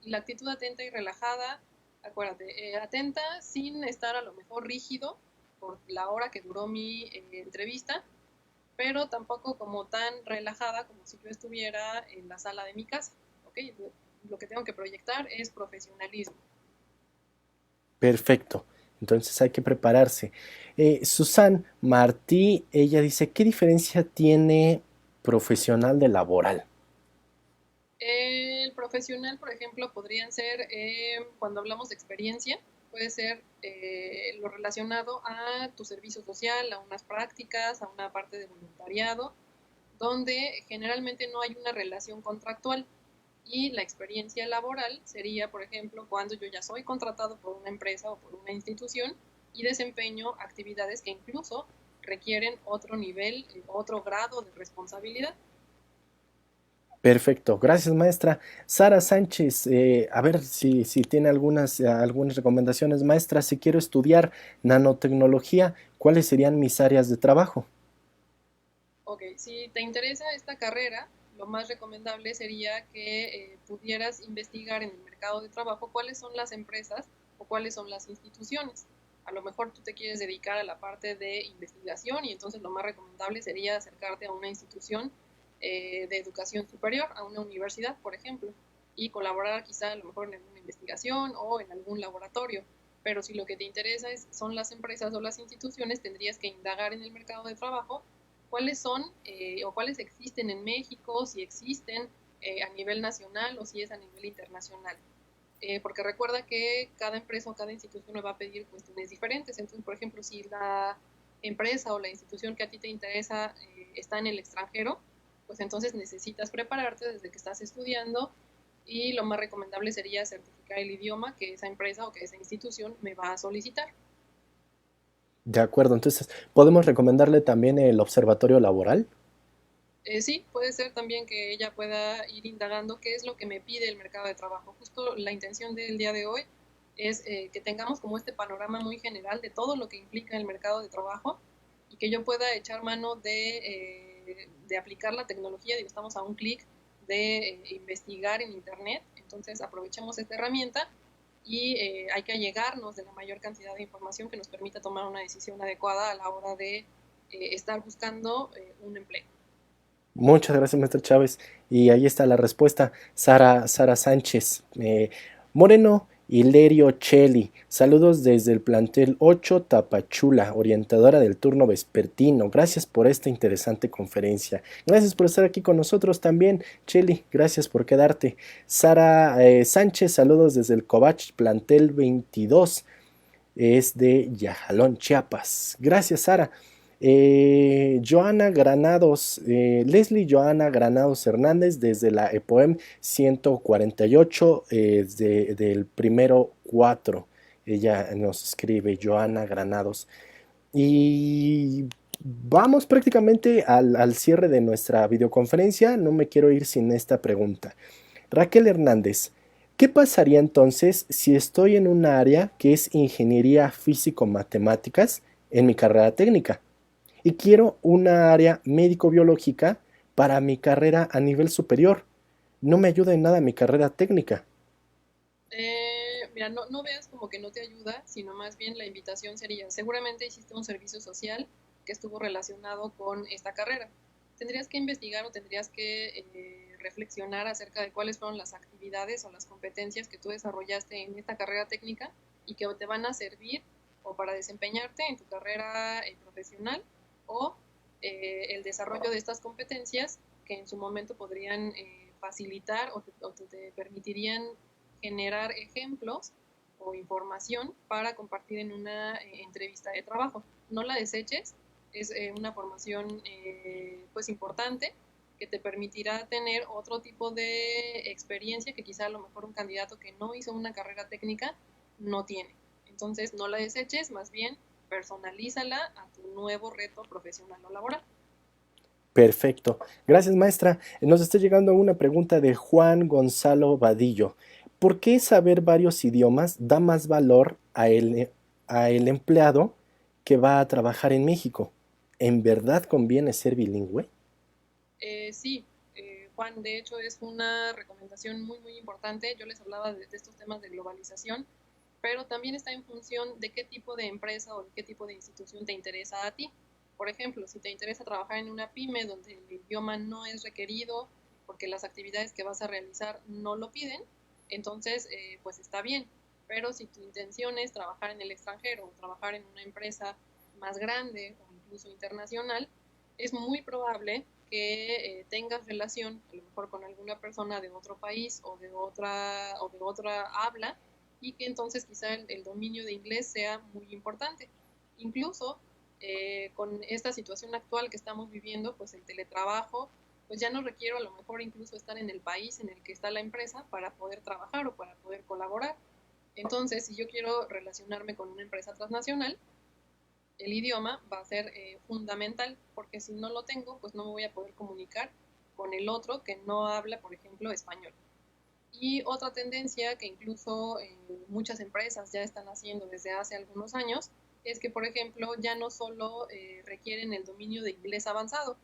Y la actitud atenta y relajada, acuérdate, atenta sin estar a lo mejor rígido por la hora que duró mi entrevista, pero tampoco como tan relajada como si yo estuviera en la sala de mi casa. ¿Okay? Lo que tengo que proyectar es profesionalismo. Perfecto. Entonces hay que prepararse. Susan Martí, ella dice, ¿qué diferencia tiene profesional de laboral? El profesional, por ejemplo, podrían ser, cuando hablamos de experiencia, puede ser lo relacionado a tu servicio social, a unas prácticas, a una parte de voluntariado, donde generalmente no hay una relación contractual. Y la experiencia laboral sería, por ejemplo, cuando yo ya soy contratado por una empresa o por una institución y desempeño actividades que incluso requieren otro nivel, otro grado de responsabilidad. Perfecto, gracias maestra. Sara Sánchez, a ver si tiene algunas recomendaciones. Maestra, si quiero estudiar nanotecnología, ¿cuáles serían mis áreas de trabajo? Ok, si te interesa esta carrera, lo más recomendable sería que pudieras investigar en el mercado de trabajo cuáles son las empresas o cuáles son las instituciones. A lo mejor tú te quieres dedicar a la parte de investigación y entonces lo más recomendable sería acercarte a una institución de educación superior, a una universidad, por ejemplo, y colaborar quizá a lo mejor en alguna investigación o en algún laboratorio. Pero si lo que te interesa son las empresas o las instituciones, tendrías que indagar en el mercado de trabajo cuáles son o cuáles existen en México, si existen a nivel nacional o si es a nivel internacional. Porque recuerda que cada empresa o cada institución me va a pedir cuestiones diferentes. Entonces, por ejemplo, si la empresa o la institución que a ti te interesa está en el extranjero, pues entonces necesitas prepararte desde que estás estudiando y lo más recomendable sería certificar el idioma que esa empresa o que esa institución me va a solicitar. De acuerdo, entonces, ¿podemos recomendarle también el observatorio laboral? Sí, puede ser también que ella pueda ir indagando qué es lo que me pide el mercado de trabajo. Justo la intención del día de hoy es que tengamos como este panorama muy general de todo lo que implica el mercado de trabajo y que yo pueda echar mano de aplicar la tecnología. Digo, estamos a un clic de investigar en Internet, entonces aprovechemos esta herramienta y hay que allegarnos de la mayor cantidad de información que nos permita tomar una decisión adecuada a la hora de estar buscando un empleo. Muchas gracias, maestra Chávez. Y ahí está la respuesta. Sara Sánchez. Moreno Hilerio Cheli. Saludos desde el plantel 8 Tapachula, orientadora del turno vespertino. Gracias por esta interesante conferencia. Gracias por estar aquí con nosotros también, Cheli. Gracias por quedarte. Sara Sánchez, saludos desde el Covach, plantel 22. Es de Yajalón, Chiapas. Gracias, Sara. Joana Granados, Leslie Joana Granados Hernández desde la EPOEM 148 del primero 4. Ella nos escribe, Joana Granados. Y vamos prácticamente al cierre de nuestra videoconferencia. No me quiero ir sin esta pregunta. Raquel Hernández, ¿qué pasaría entonces si estoy en un área que es ingeniería físico-matemáticas en mi carrera técnica y quiero una área médico-biológica para mi carrera a nivel superior? No me ayuda en nada mi carrera técnica. Mira, no veas como que no te ayuda, sino más bien la invitación sería, seguramente hiciste un servicio social que estuvo relacionado con esta carrera. Tendrías que investigar o tendrías que reflexionar acerca de cuáles fueron las actividades o las competencias que tú desarrollaste en esta carrera técnica y que te van a servir o para desempeñarte en tu carrera profesional o el desarrollo de estas competencias que en su momento podrían facilitar o te permitirían generar ejemplos o información para compartir en una entrevista de trabajo. No la deseches, es una formación pues importante que te permitirá tener otro tipo de experiencia que quizá a lo mejor un candidato que no hizo una carrera técnica no tiene. Entonces no la deseches, más bien personalízala a tu nuevo reto profesional o laboral. Perfecto. Gracias, maestra. Nos está llegando una pregunta de Juan Gonzalo Vadillo. ¿Por qué saber varios idiomas da más valor a el empleado que va a trabajar en México? ¿En verdad conviene ser bilingüe? Sí, Juan, de hecho es una recomendación muy importante. Yo les hablaba de estos temas de globalización, pero también está en función de qué tipo de empresa o de qué tipo de institución te interesa a ti. Por ejemplo, si te interesa trabajar en una pyme donde el idioma no es requerido porque las actividades que vas a realizar no lo piden, entonces pues está bien. Pero si tu intención es trabajar en el extranjero o trabajar en una empresa más grande o incluso internacional, es muy probable que tengas relación a lo mejor con alguna persona de otro país o de otra habla y que entonces quizá el dominio de inglés sea muy importante. Incluso con esta situación actual que estamos viviendo, pues el teletrabajo, pues ya no requiero a lo mejor incluso estar en el país en el que está la empresa para poder trabajar o para poder colaborar. Entonces, si yo quiero relacionarme con una empresa transnacional, el idioma va a ser fundamental, porque si no lo tengo, pues no me voy a poder comunicar con el otro que no habla, por ejemplo, español. Y otra tendencia que incluso muchas empresas ya están haciendo desde hace algunos años es que, por ejemplo, ya no solo requieren el dominio de inglés avanzado,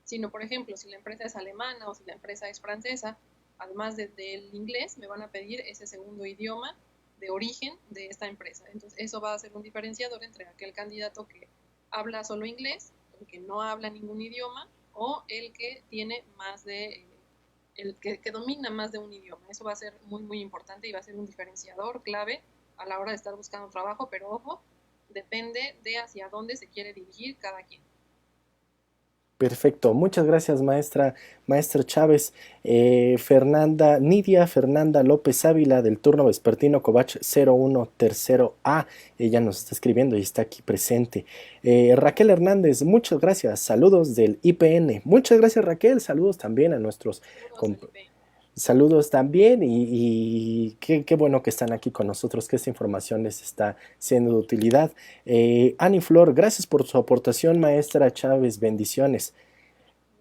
sino, por ejemplo, si la empresa es alemana o si la empresa es francesa, además del inglés, me van a pedir ese segundo idioma de origen de esta empresa. Entonces, eso va a ser un diferenciador entre aquel candidato que habla solo inglés, el que no habla ningún idioma o el que tiene más de el que domina más de un idioma. Eso va a ser muy importante y va a ser un diferenciador clave a la hora de estar buscando trabajo, pero ojo, depende de hacia dónde se quiere dirigir cada quien. Perfecto, muchas gracias maestra Chávez. Nidia Fernanda López Ávila del turno vespertino Covach 01 tercero A, ella nos está escribiendo y está aquí presente. Raquel Hernández, muchas gracias, saludos del IPN. Muchas gracias Raquel, saludos también a nuestros Saludos al IP. saludos también y qué bueno que están aquí con nosotros, que esta información les está siendo de utilidad. Ani Flor, gracias por su aportación, maestra Chávez, bendiciones.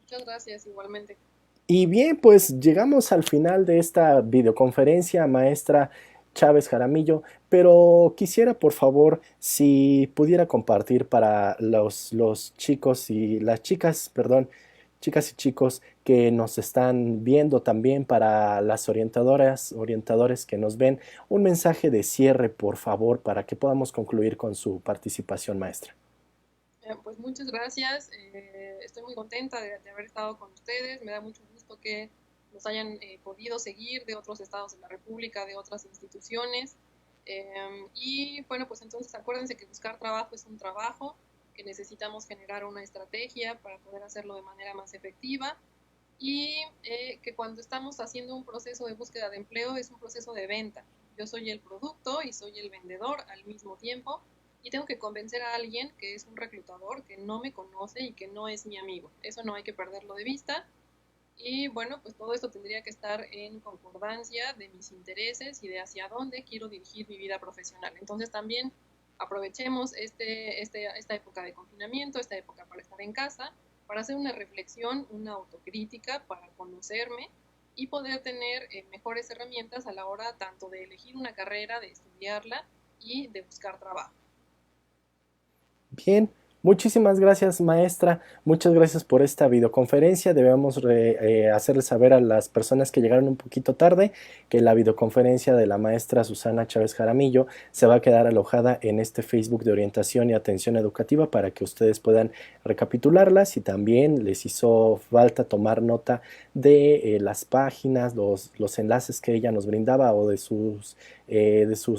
Muchas gracias igualmente. Y bien, pues llegamos al final de esta videoconferencia, maestra Chávez Jaramillo, pero quisiera por favor si pudiera compartir para los chicos y las chicas, perdón, chicas y chicos que nos están viendo también, para las orientadoras, orientadores que nos ven, un mensaje de cierre, por favor, para que podamos concluir con su participación, maestra. Pues muchas gracias. Estoy muy contenta de haber estado con ustedes. Me da mucho gusto que nos hayan podido seguir de otros estados de la República, de otras instituciones. Y bueno, pues entonces acuérdense que buscar trabajo es un trabajo, que necesitamos generar una estrategia para poder hacerlo de manera más efectiva y que cuando estamos haciendo un proceso de búsqueda de empleo es un proceso de venta. Yo soy el producto y soy el vendedor al mismo tiempo y tengo que convencer a alguien que es un reclutador, que no me conoce y que no es mi amigo. Eso no hay que perderlo de vista. Y bueno, pues todo esto tendría que estar en concordancia de mis intereses y de hacia dónde quiero dirigir mi vida profesional. Entonces también aprovechemos esta época de confinamiento, esta época para estar en casa, para hacer una reflexión, una autocrítica, para conocerme y poder tener mejores herramientas a la hora tanto de elegir una carrera, de estudiarla y de buscar trabajo. Bien, muchísimas gracias maestra, muchas gracias por esta videoconferencia. Debemos hacerles saber a las personas que llegaron un poquito tarde que la videoconferencia de la maestra Susana Chávez Jaramillo se va a quedar alojada en este Facebook de orientación y atención educativa para que ustedes puedan recapitularlas, y también les hizo falta tomar nota de las páginas, los enlaces que ella nos brindaba o de sus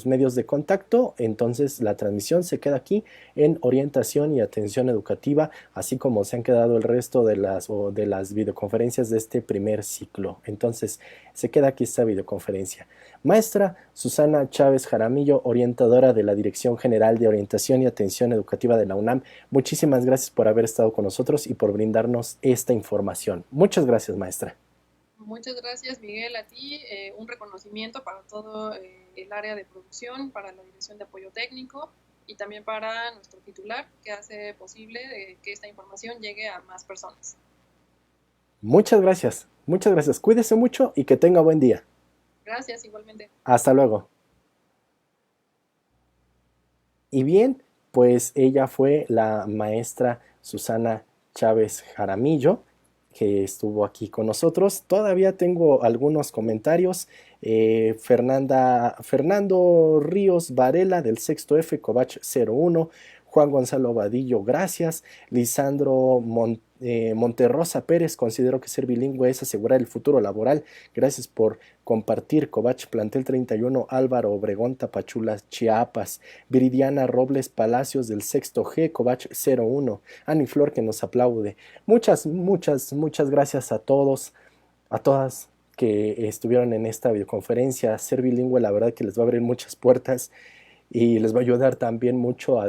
medios de contacto. Entonces la transmisión se queda aquí en orientación y atención educativa, así como se han quedado el resto de las videoconferencias de este primer ciclo. Entonces se queda aquí esta videoconferencia. Maestra Susana Chávez Jaramillo, orientadora de la Dirección General de Orientación y Atención Educativa de la UNAM, muchísimas gracias por haber estado con nosotros y por brindarnos esta información. Muchas gracias, maestra. Muchas gracias, Miguel, a ti. Un reconocimiento para todo el área de producción, para la Dirección de Apoyo Técnico y también para nuestro titular, que hace posible que esta información llegue a más personas. Muchas gracias. Muchas gracias. Cuídese mucho y que tenga buen día. Gracias, igualmente. Hasta luego. Y bien, pues ella fue la maestra Susana Chávez Jaramillo, que estuvo aquí con nosotros. Todavía tengo algunos comentarios. Fernando Ríos Varela del sexto F, Covach 01. Juan Gonzalo Vadillo, gracias. Lisandro Monterrosa Pérez, considero que ser bilingüe es asegurar el futuro laboral. Gracias por compartir. Covach Plantel 31, Álvaro Obregón, Tapachula, Chiapas. Viridiana Robles Palacios del sexto G, Covach 01. Ani Flor, que nos aplaude. Muchas gracias a todos, a todas que estuvieron en esta videoconferencia. Ser bilingüe, la verdad que les va a abrir muchas puertas y les va a ayudar también mucho a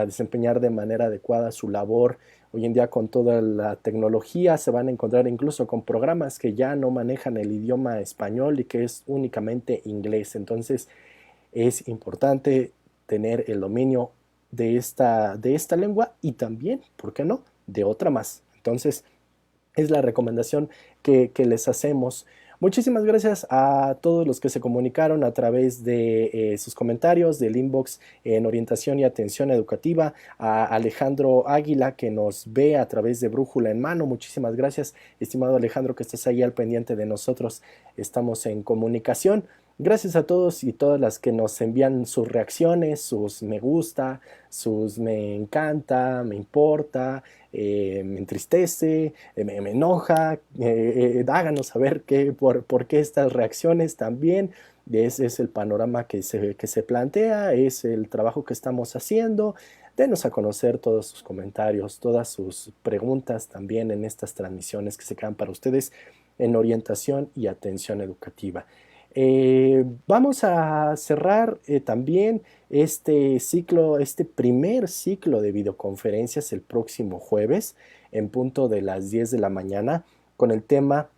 desempeñar de manera adecuada su labor. Hoy en día, con toda la tecnología, se van a encontrar incluso con programas que ya no manejan el idioma español y que es únicamente inglés. Entonces es importante tener el dominio de esta lengua y también, ¿por qué no?, de otra más. Entonces es la recomendación que les hacemos. Muchísimas gracias a todos los que se comunicaron a través de sus comentarios, del inbox en orientación y atención educativa, a Alejandro Águila, que nos ve a través de Brújula en Mano. Muchísimas gracias, estimado Alejandro, que estás ahí al pendiente de nosotros. Estamos en comunicación. Gracias a todos y todas las que nos envían sus reacciones, sus me gusta, sus me encanta, me importa, me entristece, me enoja. Háganos saber por qué estas reacciones también. Ese es el panorama que se plantea, es el trabajo que estamos haciendo. Denos a conocer todos sus comentarios, todas sus preguntas también en estas transmisiones que se quedan para ustedes en orientación y atención educativa. Vamos a cerrar también este ciclo, este primer ciclo de videoconferencias el próximo jueves en punto de las 10 de la mañana con el tema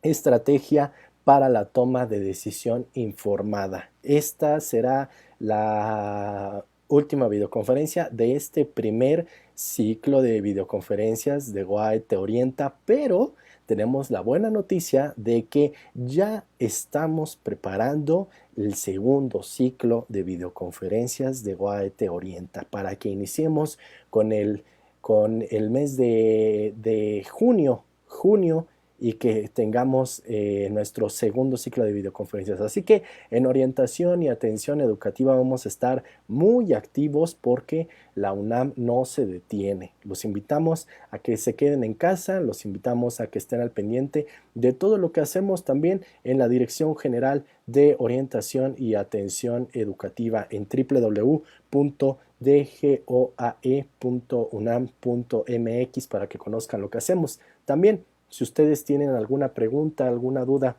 Estrategia para la toma de decisión informada. Esta será la última videoconferencia de este primer ciclo de videoconferencias de GOAE Te Orienta, pero tenemos la buena noticia de que ya estamos preparando el segundo ciclo de videoconferencias de GOAE Te Orienta para que iniciemos con el mes de junio y que tengamos nuestro segundo ciclo de videoconferencias. Así que en orientación y atención educativa vamos a estar muy activos porque la UNAM no se detiene. Los invitamos a que se queden en casa, los invitamos a que estén al pendiente de todo lo que hacemos también en la Dirección General de Orientación y Atención Educativa en www.dgoae.unam.mx para que conozcan lo que hacemos. También, si ustedes tienen alguna pregunta, alguna duda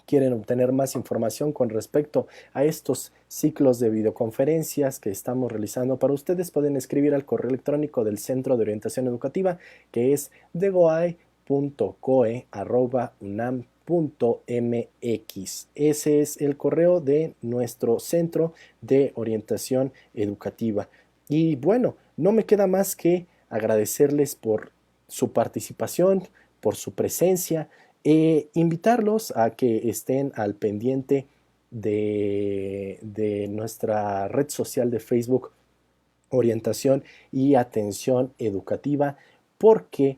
quieren obtener más información con respecto a estos ciclos de videoconferencias que estamos realizando para ustedes, pueden escribir al correo electrónico del Centro de Orientación Educativa, que es degoai.coe@unam.mx. Ese es el correo de nuestro Centro de Orientación Educativa. Y bueno, no me queda más que agradecerles por su participación, por su presencia, invitarlos a que estén al pendiente de nuestra red social de Facebook, Orientación y Atención Educativa, porque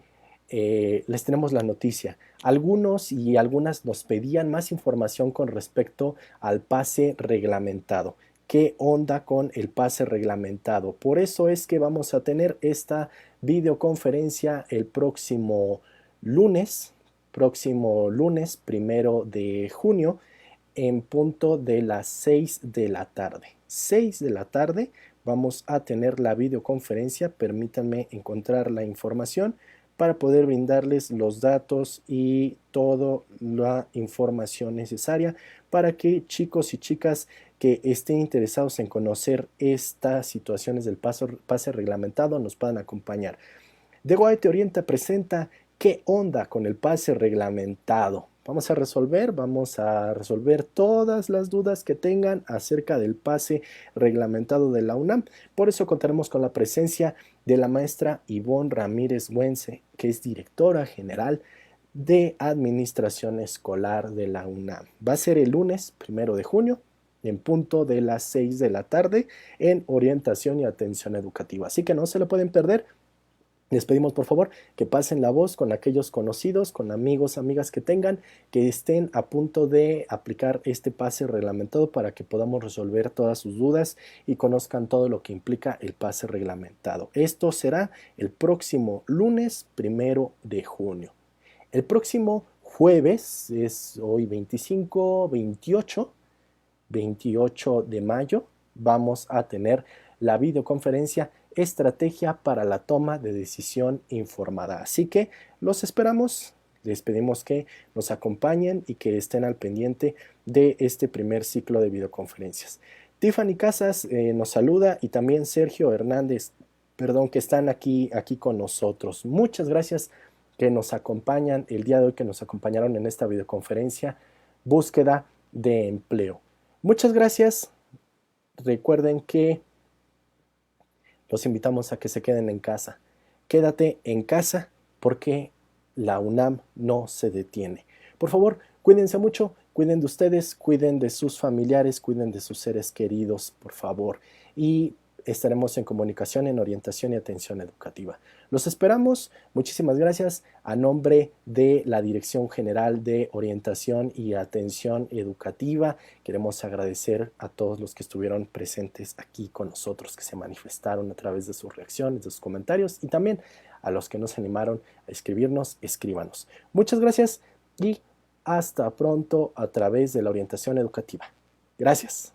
les tenemos la noticia. Algunos y algunas nos pedían más información con respecto al pase reglamentado. ¿Qué onda con el pase reglamentado? Por eso es que vamos a tener esta videoconferencia el próximo lunes 1 de junio, en punto de las 6 de la tarde. 6 de la tarde vamos a tener la videoconferencia. Permítanme encontrar la información para poder brindarles los datos y toda la información necesaria para que chicos y chicas que estén interesados en conocer estas situaciones del pase reglamentado nos puedan acompañar. DeGoae Te Orienta presenta ¿Qué onda con el pase reglamentado? Vamos a resolver todas las dudas que tengan acerca del pase reglamentado de la UNAM. Por eso contaremos con la presencia de la maestra Ivonne Ramírez Güense, que es directora general de Administración Escolar de la UNAM. Va a ser el lunes 1 de junio, en punto de las 6 de la tarde, en Orientación y Atención Educativa. Así que no se lo pueden perder. Les pedimos por favor que pasen la voz con aquellos conocidos, con amigos, amigas que tengan, que estén a punto de aplicar este pase reglamentado para que podamos resolver todas sus dudas y conozcan todo lo que implica el pase reglamentado. Esto será el próximo lunes 1 de junio. El próximo jueves, es hoy 25, 28 de mayo, vamos a tener la videoconferencia Estrategia para la toma de decisión informada. Así que los esperamos, les pedimos que nos acompañen y que estén al pendiente de este primer ciclo de videoconferencias. Tiffany Casas nos saluda, y también Sergio Hernández, que están aquí con nosotros. Muchas gracias que nos acompañan el día de hoy, que nos acompañaron en esta videoconferencia Búsqueda de Empleo. Muchas gracias. Recuerden que los invitamos a que se queden en casa. Quédate en casa porque la UNAM no se detiene. Por favor, cuídense mucho, cuiden de ustedes, cuiden de sus familiares, cuiden de sus seres queridos, por favor. Y estaremos en comunicación en Orientación y Atención Educativa. Los esperamos. Muchísimas gracias. A nombre de la Dirección General de Orientación y Atención Educativa, queremos agradecer a todos los que estuvieron presentes aquí con nosotros, que se manifestaron a través de sus reacciones, de sus comentarios, y también a los que nos animaron a escribirnos, escríbanos. Muchas gracias y hasta pronto a través de la Orientación Educativa. Gracias.